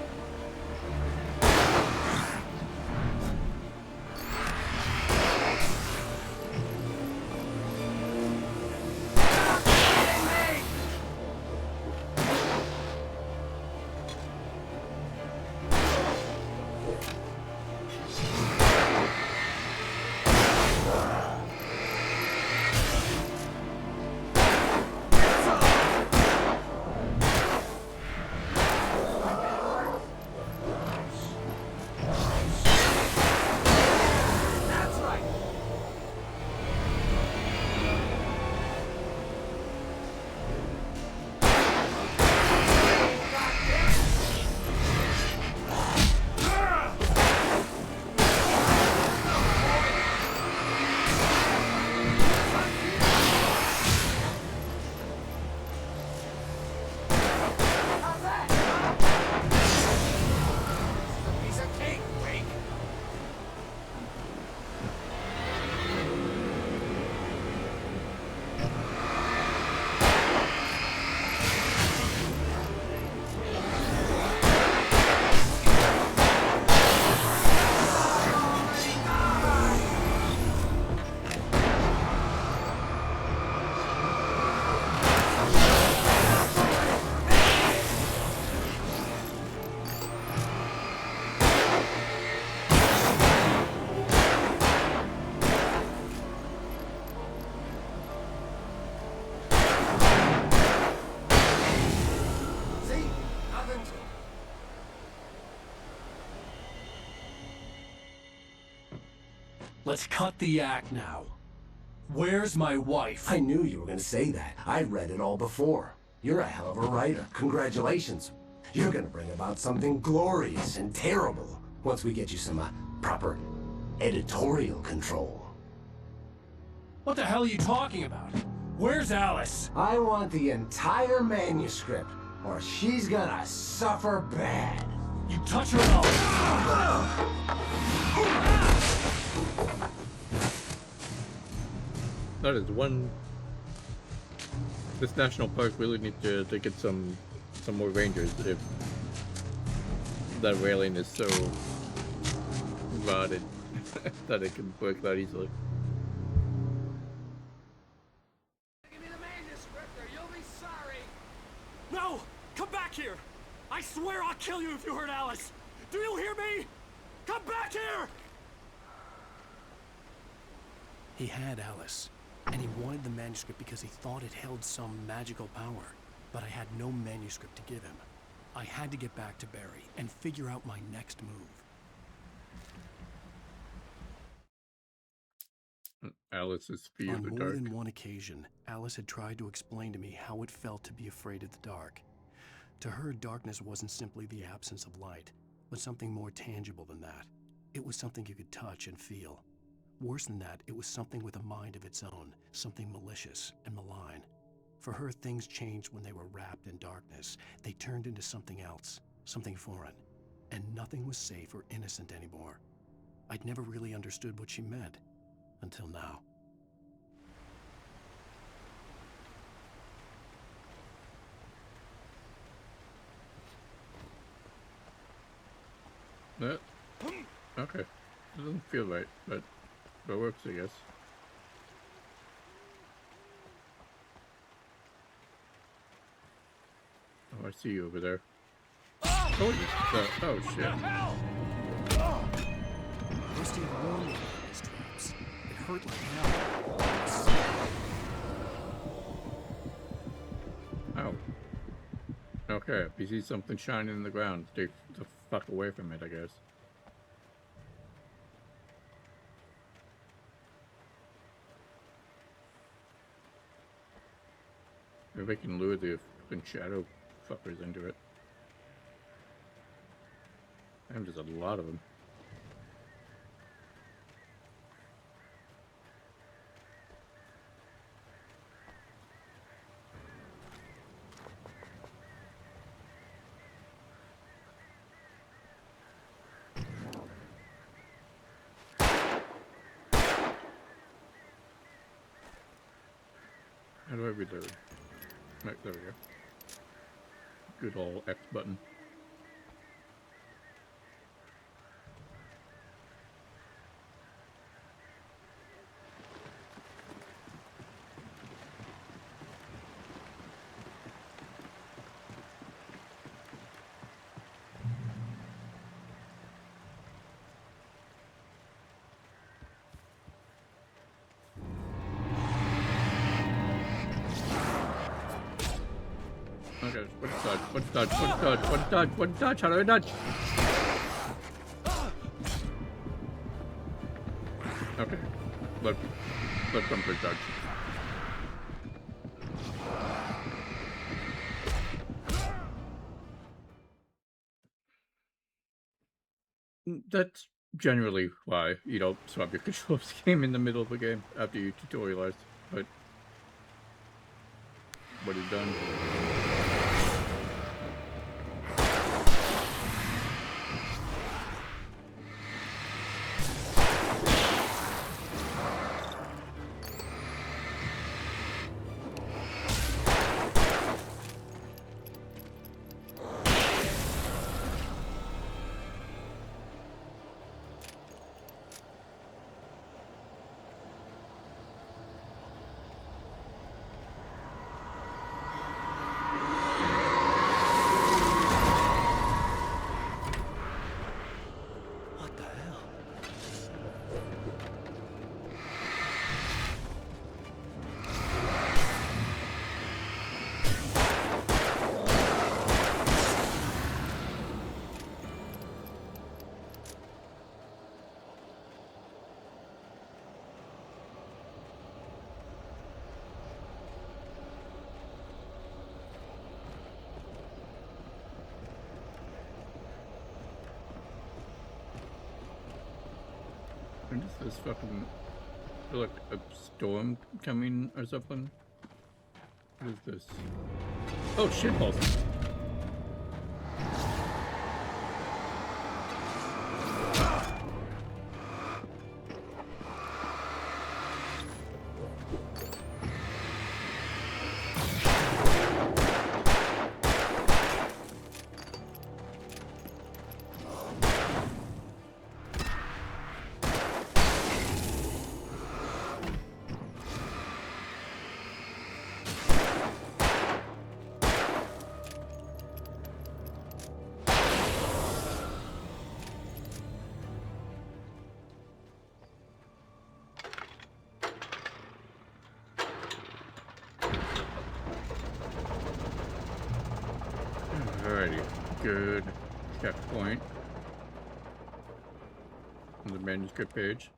Let's cut the act now. Where's my wife? I knew you were gonna say that. I'd read it all before. You're a hell of a writer. Congratulations. You're gonna bring about something glorious and terrible once we get you some proper editorial control. What the hell are you talking about? Where's Alice? I want the entire manuscript, or she's gonna suffer bad. You touch her and That is one. This national park really needs to get some more rangers if that railing is so rotted that it can break that easily. Give me the manuscript or you'll be sorry. No! Come back here! I swear I'll kill you if you hurt Alice! Do you hear me? Come back here! He had Alice, and he wanted the manuscript because he thought it held some magical power. But I had no manuscript to give him. I had to get back to Barry and figure out my next move. Alice's fear On of the more dark. than one occasion, Alice had tried to explain to me how it felt to be afraid of the dark. To her, darkness wasn't simply the absence of light, but something more tangible than that. It was something you could touch and feel. Worse than that, it was something with a mind of its own, something malicious and malign. For her, things changed when they were wrapped in darkness. They turned into something else, something foreign, and nothing was safe or innocent anymore. I'd never really understood what she meant, until now. That, okay. Doesn't feel right, but it works, I guess. Oh, I see you over there. Oh, oh shit. Rusty had warned me about these traps. It hurt like hell. Ow. Okay, if you see something shining in the ground, stay the fuck away from it, I guess. Maybe I can lure the fucking shadow fuckers into it. And there's a lot of them. How do I reload? Right, there we go. Good old X button. Okay, what's dodge? What's dodge? What's dodge? What's dodge? What's dodge? How do I dodge? Okay. Let's jump for dodge. That's generally why you don't swap your controls game in the middle of the game after you tutorialize, but what is done. When is this fucking, like a storm coming or something? What is this? Oh, shitballs. Alrighty, good checkpoint on the manuscript page.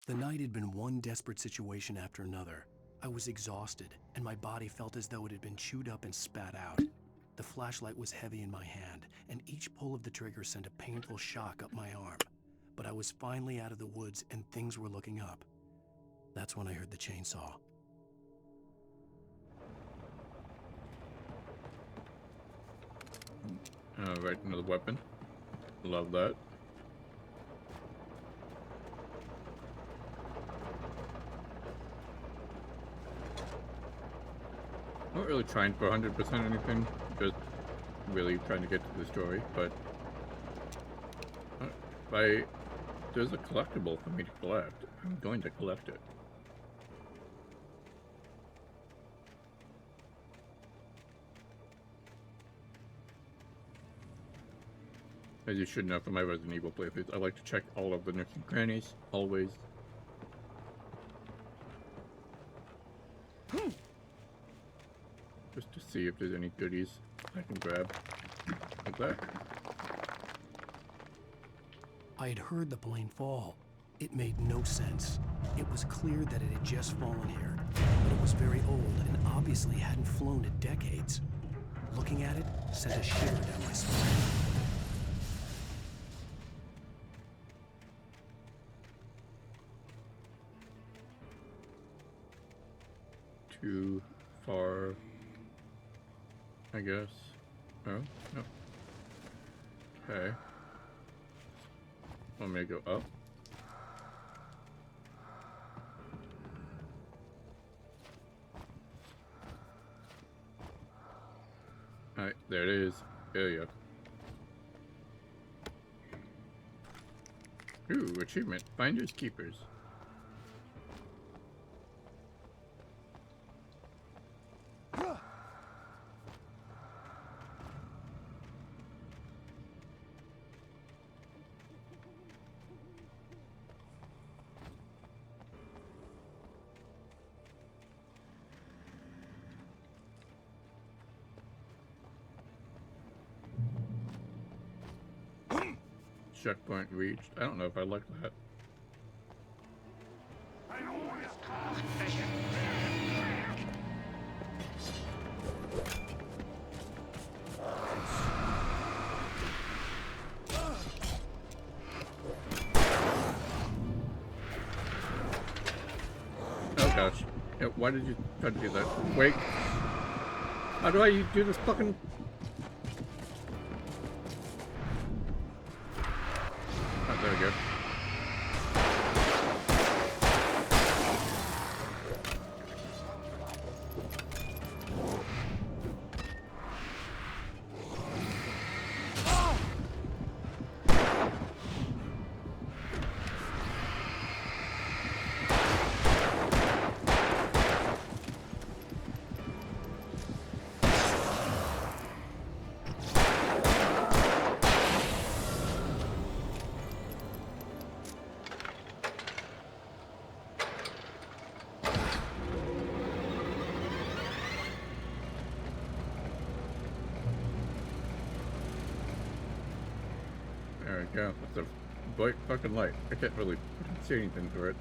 The night had been one desperate situation after another. I was exhausted, and my body felt as though it had been chewed up and spat out. The flashlight was heavy in my hand, and each pull of the trigger sent a painful shock up my arm. But I was finally out of the woods, and things were looking up. That's when I heard the chainsaw. Alright, another weapon. Love that. Not really trying for 100% anything, just really trying to get to the story, but there's a collectible for me to collect. I'm going to collect it. As you should know from my Resident Evil playthroughs, I like to check all of the nooks and crannies, always. Just to see if there's any goodies I can grab. Like that. I had heard the plane fall. It made no sense. It was clear that it had just fallen here, but it was very old and obviously hadn't flown in decades. Looking at it sent a shiver down my spine. Too far, I guess. Oh, no. Okay. Want me to go up? Alright, there it is. There you go. Ooh, achievement. Finders Keepers. Checkpoint reached. I don't know if I like that. Oh gosh. Yeah, why did you try to do that? Wait. How do I do this fucking... Oh, there we go. There we go. That's a bright fucking light. I can't really see anything through it.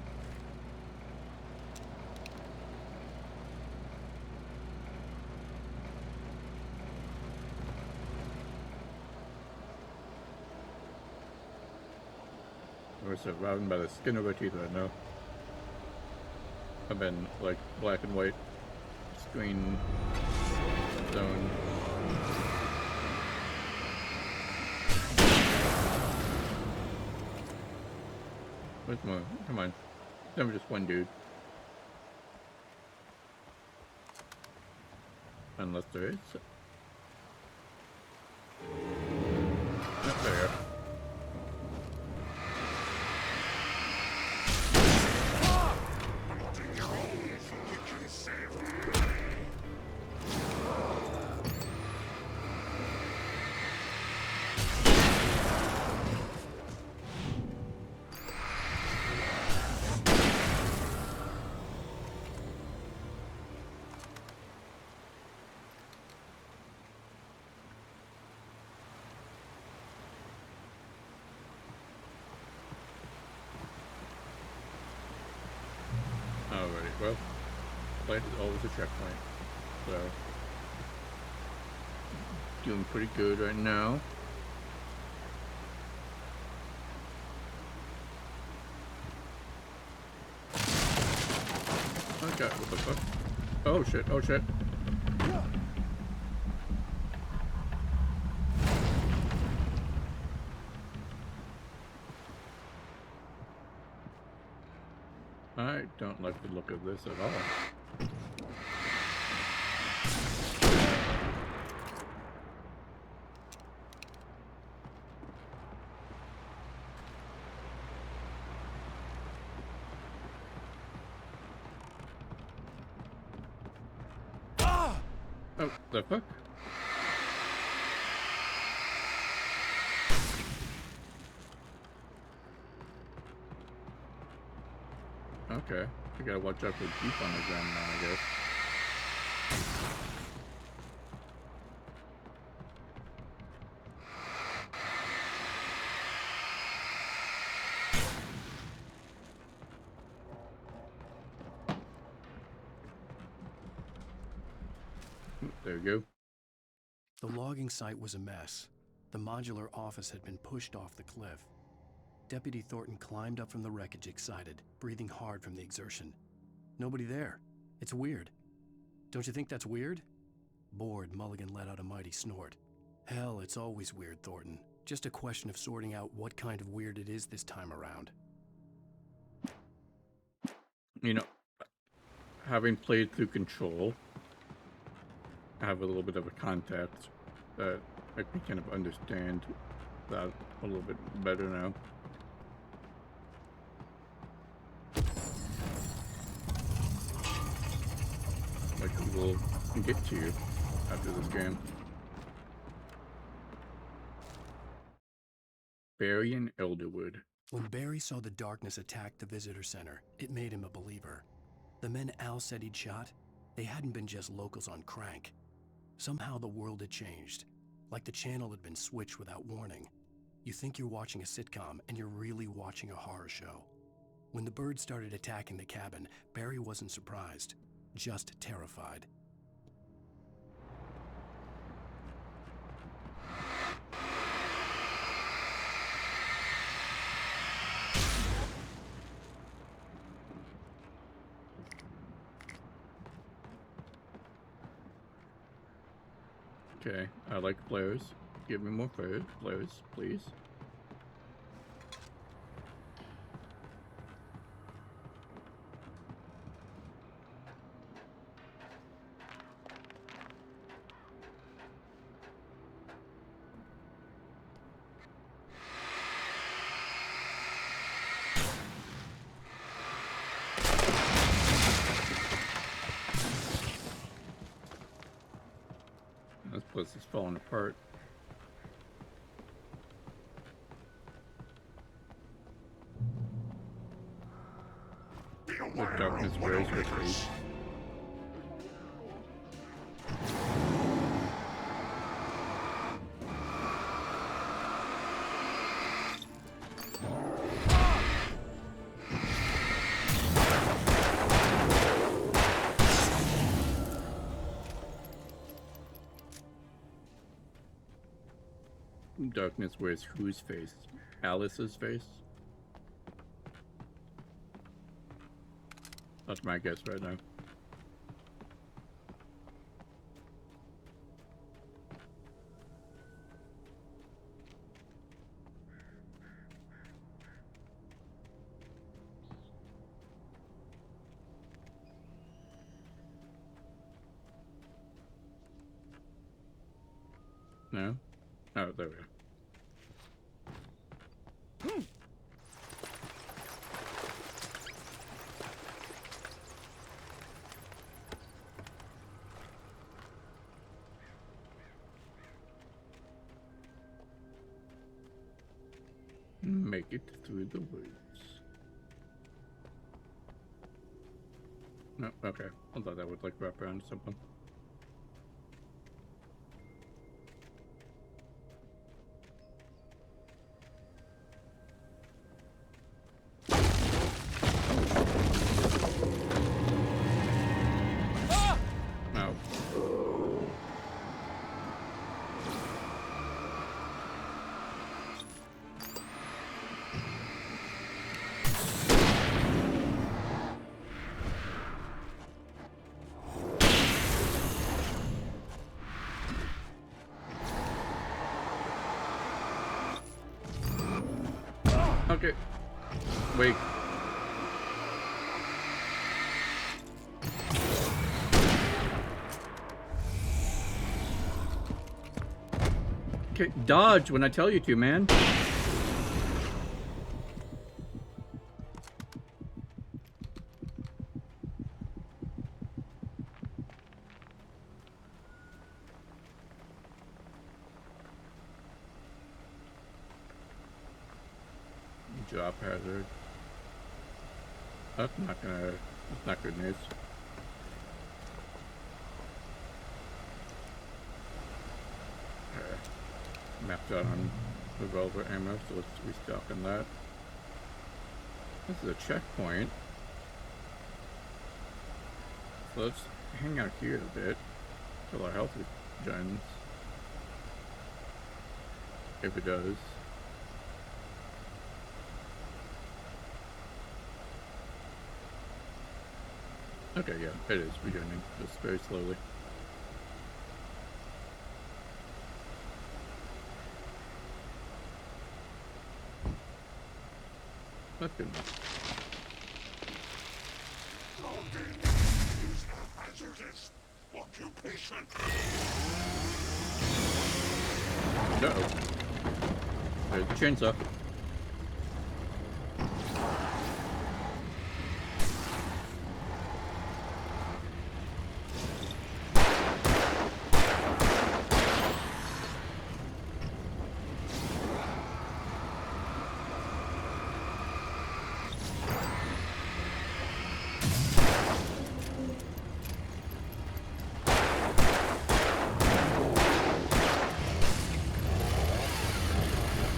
We're surrounded by the skin of our teeth right now. I've been like black and white screen zone. Where's more? Come on. Never just one dude. Unless there is. Oh, there you go. Alright, well, light is always a checkpoint, so doing pretty good right now. Okay, what the fuck? Oh shit, oh shit. I don't like the look of this at all. Oh, the fuck? Okay, I gotta watch out for deep on the ground now, I guess. There you go. The logging site was a mess. The modular office had been pushed off the cliff. Deputy Thornton climbed up from the wreckage excited, breathing hard from the exertion. Nobody there. It's weird. Don't you think that's weird? Bored, Mulligan let out a mighty snort. Hell, it's always weird, Thornton. Just a question of sorting out what kind of weird it is this time around. You know, having played through Control, I have a little bit of a context that I can kind of understand that a little bit better now. Like we'll get to you after this game. Barry and Elderwood. When Barry saw the darkness attack the visitor center, it made him a believer. The men Al said he'd shot, they hadn't been just locals on crank. Somehow the world had changed, like the channel had been switched without warning. You think you're watching a sitcom, and you're really watching a horror show. When the birds started attacking the cabin, Barry wasn't surprised, just terrified. Okay, I like flares. Give me more flares, please. This place is falling apart. The darkness wears retreat. Darkness wears whose face? Alice's face? That's my guess right now. No? Oh, there we go. Make it through the woods. No, okay. I thought that would like wrap around something. No. Okay. Wait. Okay, dodge when I tell you to, man. Drop hazard. That's not good news. Mapped out on revolver ammo, so let's restock on that. This is a checkpoint. So let's hang out here a bit. A lot of health gens. If it does. Okay, yeah, it is regening, just very slowly. That's good enough. Uh-oh. There's the chainsaw.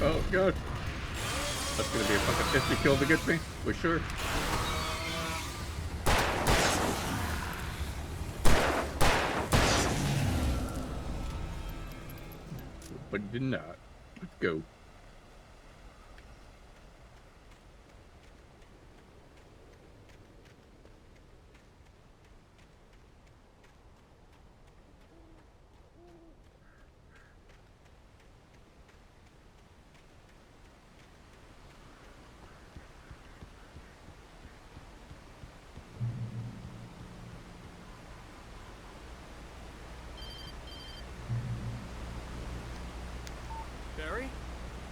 Oh god. That's gonna be a fucking 50 kill to get me, for sure. But it did not. Let's go. Barry?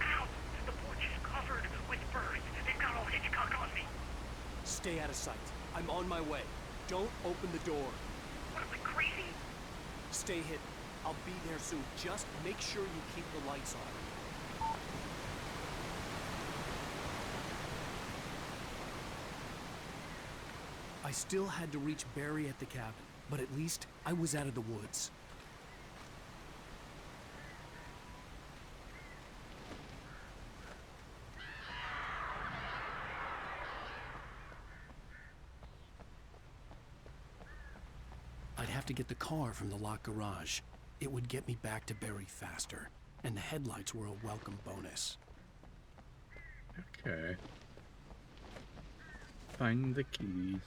Ow! The porch is covered with birds. They've got all Hitchcock on me. Stay out of sight. I'm on my way. Don't open the door. What am I, crazy? Stay hidden. I'll be there soon. Just make sure you keep the lights on. I still had to reach Barry at the cabin, but at least I was out of the woods. I'd have to get the car from the locked garage. It would get me back to Barry faster, and the headlights were a welcome bonus. Okay. Find the keys.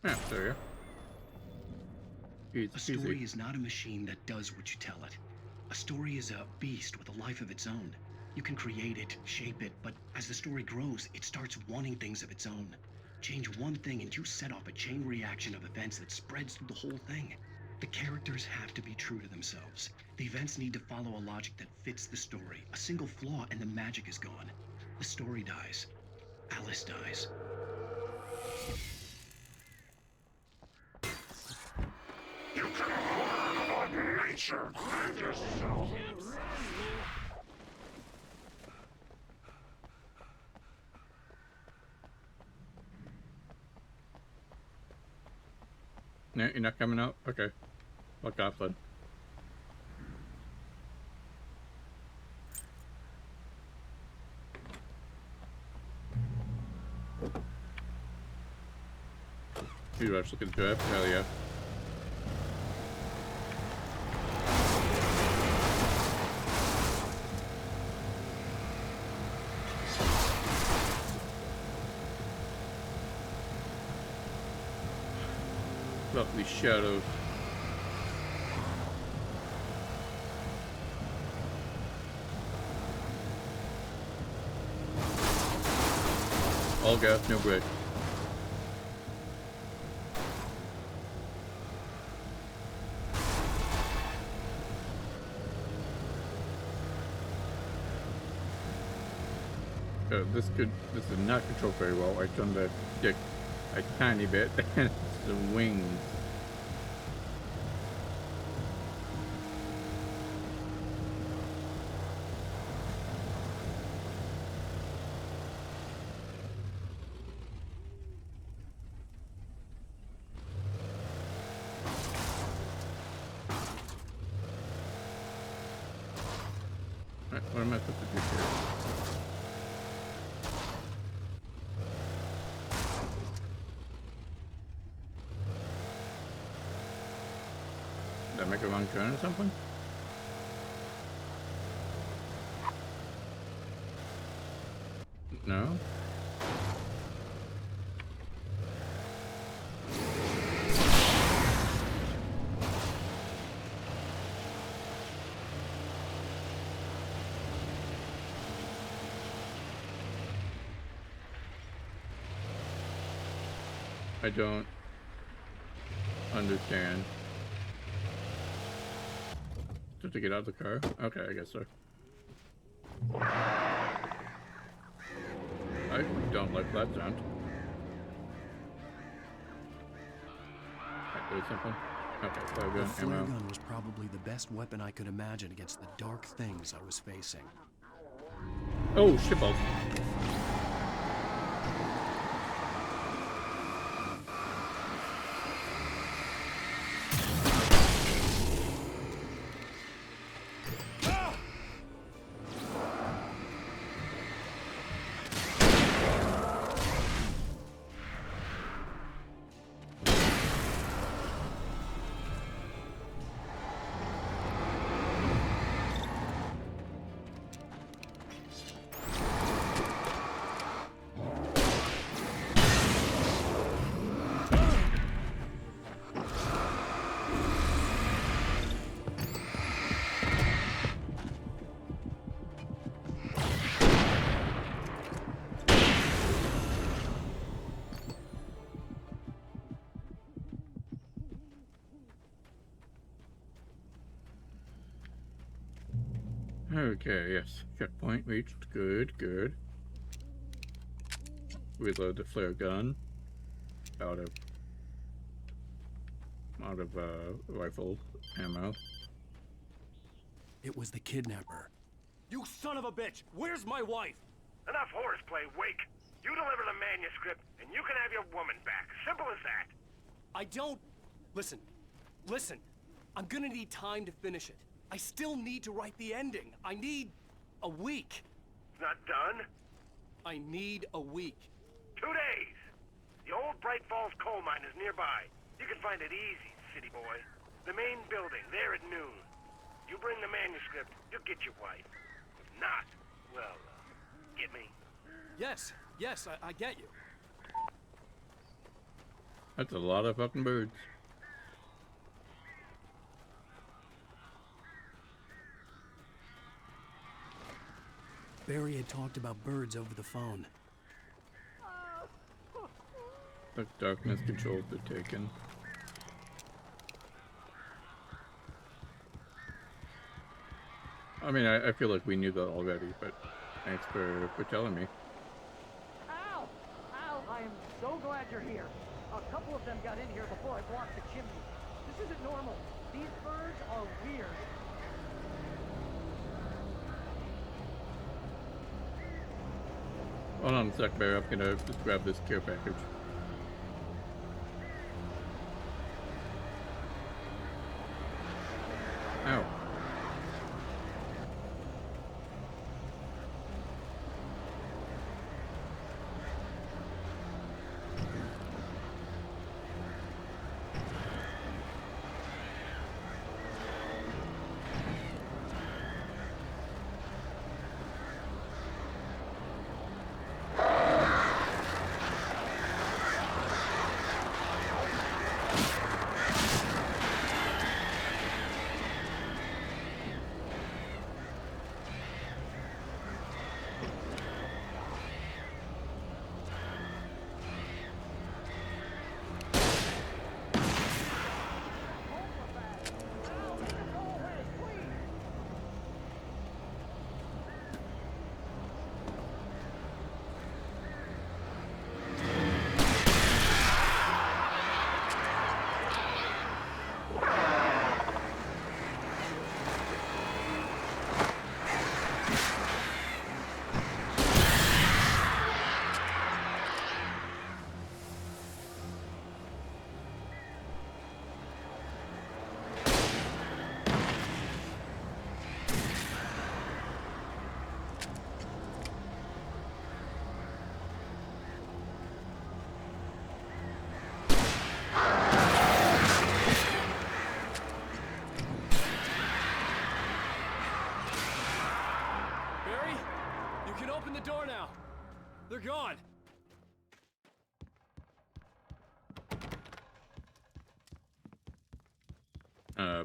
Yeah, there you go. A story is not a machine that does what you tell it. A story is a beast with a life of its own. You can create it, shape it, but as the story grows, it starts wanting things of its own. Change one thing and you set off a chain reaction of events that spreads through the whole thing. The characters have to be true to themselves. The events need to follow a logic that fits the story. A single flaw and the magic is gone. The story dies. Alice dies. You can harm nature and yourself. No, you're not coming out? Okay. Fuck off then. You actually can drive? Hell yeah. Lovely shadows. All gas, no brake. This is not controlled very well. I turned the stick a tiny bit and it's the wings. What am I supposed to do here? Did I make a wrong turn or something? No? I don't understand. Just to get out of the car? Okay, I guess so. I don't like that sound. There's something. Okay, so I've The got flare ammo. gun was probably the best weapon I could imagine against the dark things I was facing. Oh, shitballs. Okay, yes. Checkpoint reached. Good, good. Reload the flare gun. Out of rifle ammo. It was the kidnapper. You son of a bitch! Where's my wife? Enough horseplay, Wake. You deliver the manuscript, and you can have your woman back. Simple as that. I don't... Listen. I'm gonna need time to finish it. I still need to write the ending. I need a week. It's not done? I need a week. 2 days. The old Bright Falls coal mine is nearby. You can find it easy, city boy. The main building, there at noon. You bring the manuscript, you'll get your wife. If not, well, get me? Yes, I get you. That's a lot of fucking birds. Barry had talked about birds over the phone. The darkness controlled the Taken. I mean, I feel like we knew that already, but thanks for telling me. Al! Al, I am so glad you're here. A couple of them got in here before I blocked the chimney. This isn't normal. These birds are weird. Hold on a sec, Bear. I'm gonna just grab this care package. Ow.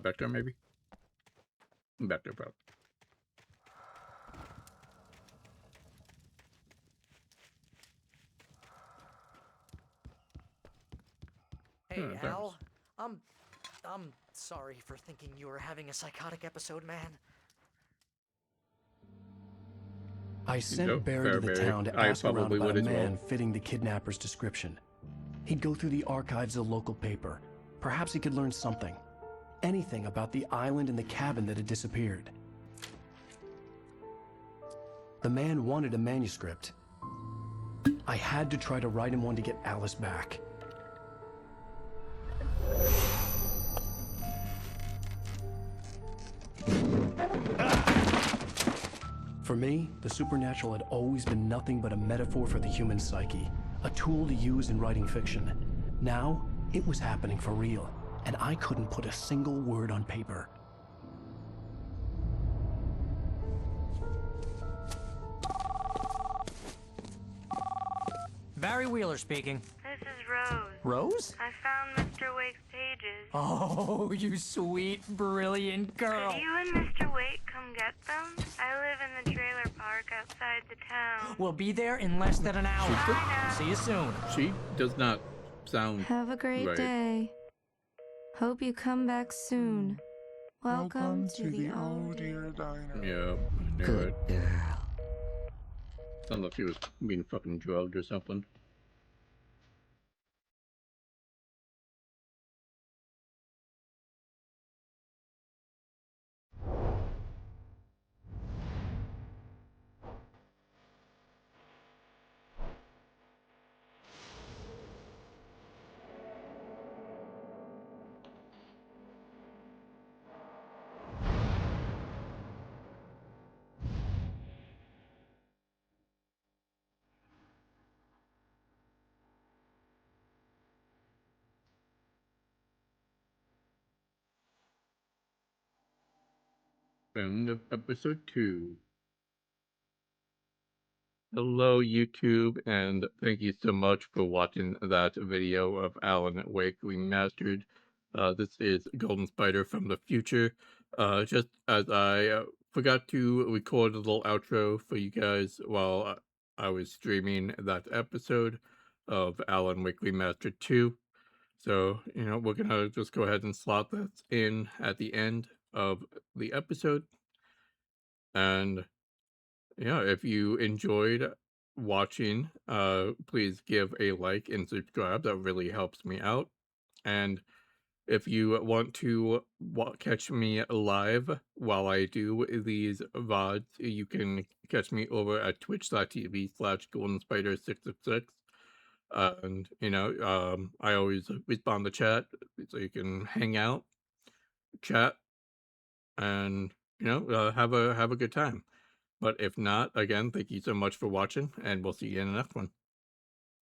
Back there maybe? Back there, probably. Hey, There it Al. is. I'm sorry for thinking you were having a psychotic episode, man. I sent Barry to the Barry. town to I ask around probably about would a as well. man fitting the kidnapper's description. He'd go through the archives of the local paper. Perhaps he could learn something. Anything about the island and the cabin that had disappeared. The man wanted a manuscript. I had to try to write him one to get Alice back. For me, the supernatural had always been nothing but a metaphor for the human psyche, a tool to use in writing fiction. Now, it was happening for real, and I couldn't put a single word on paper. Barry Wheeler speaking. This is Rose. Rose? I found Mr. Wake's pages. Oh, you sweet, brilliant girl. Could you and Mr. Wake come get them? I live in the trailer park outside the town. We'll be there in less than an hour. See you soon. She does not sound Have a great right. day. Hope you come back soon. Welcome to the old dear diner. Yeah, I knew it. Sounds like she was being fucking drugged or something. End of episode 2. Hello, YouTube, and thank you so much for watching that video of Alan Wake Remastered. This is Golden Spider from the future. Just as I forgot to record a little outro for you guys while I was streaming that episode of Alan Wake Remastered 2. So, we're gonna just go ahead and slot that in at the end of the episode. And yeah, if you enjoyed watching, please give a like and subscribe. That really helps me out. And if you want to catch me live while I do these VODs, you can catch me over at twitch.tv/goldenspider666. And, I always respond to chat, so you can hang out, chat, and, have a good time. But if not, again, thank you so much for watching, and we'll see you in the next one.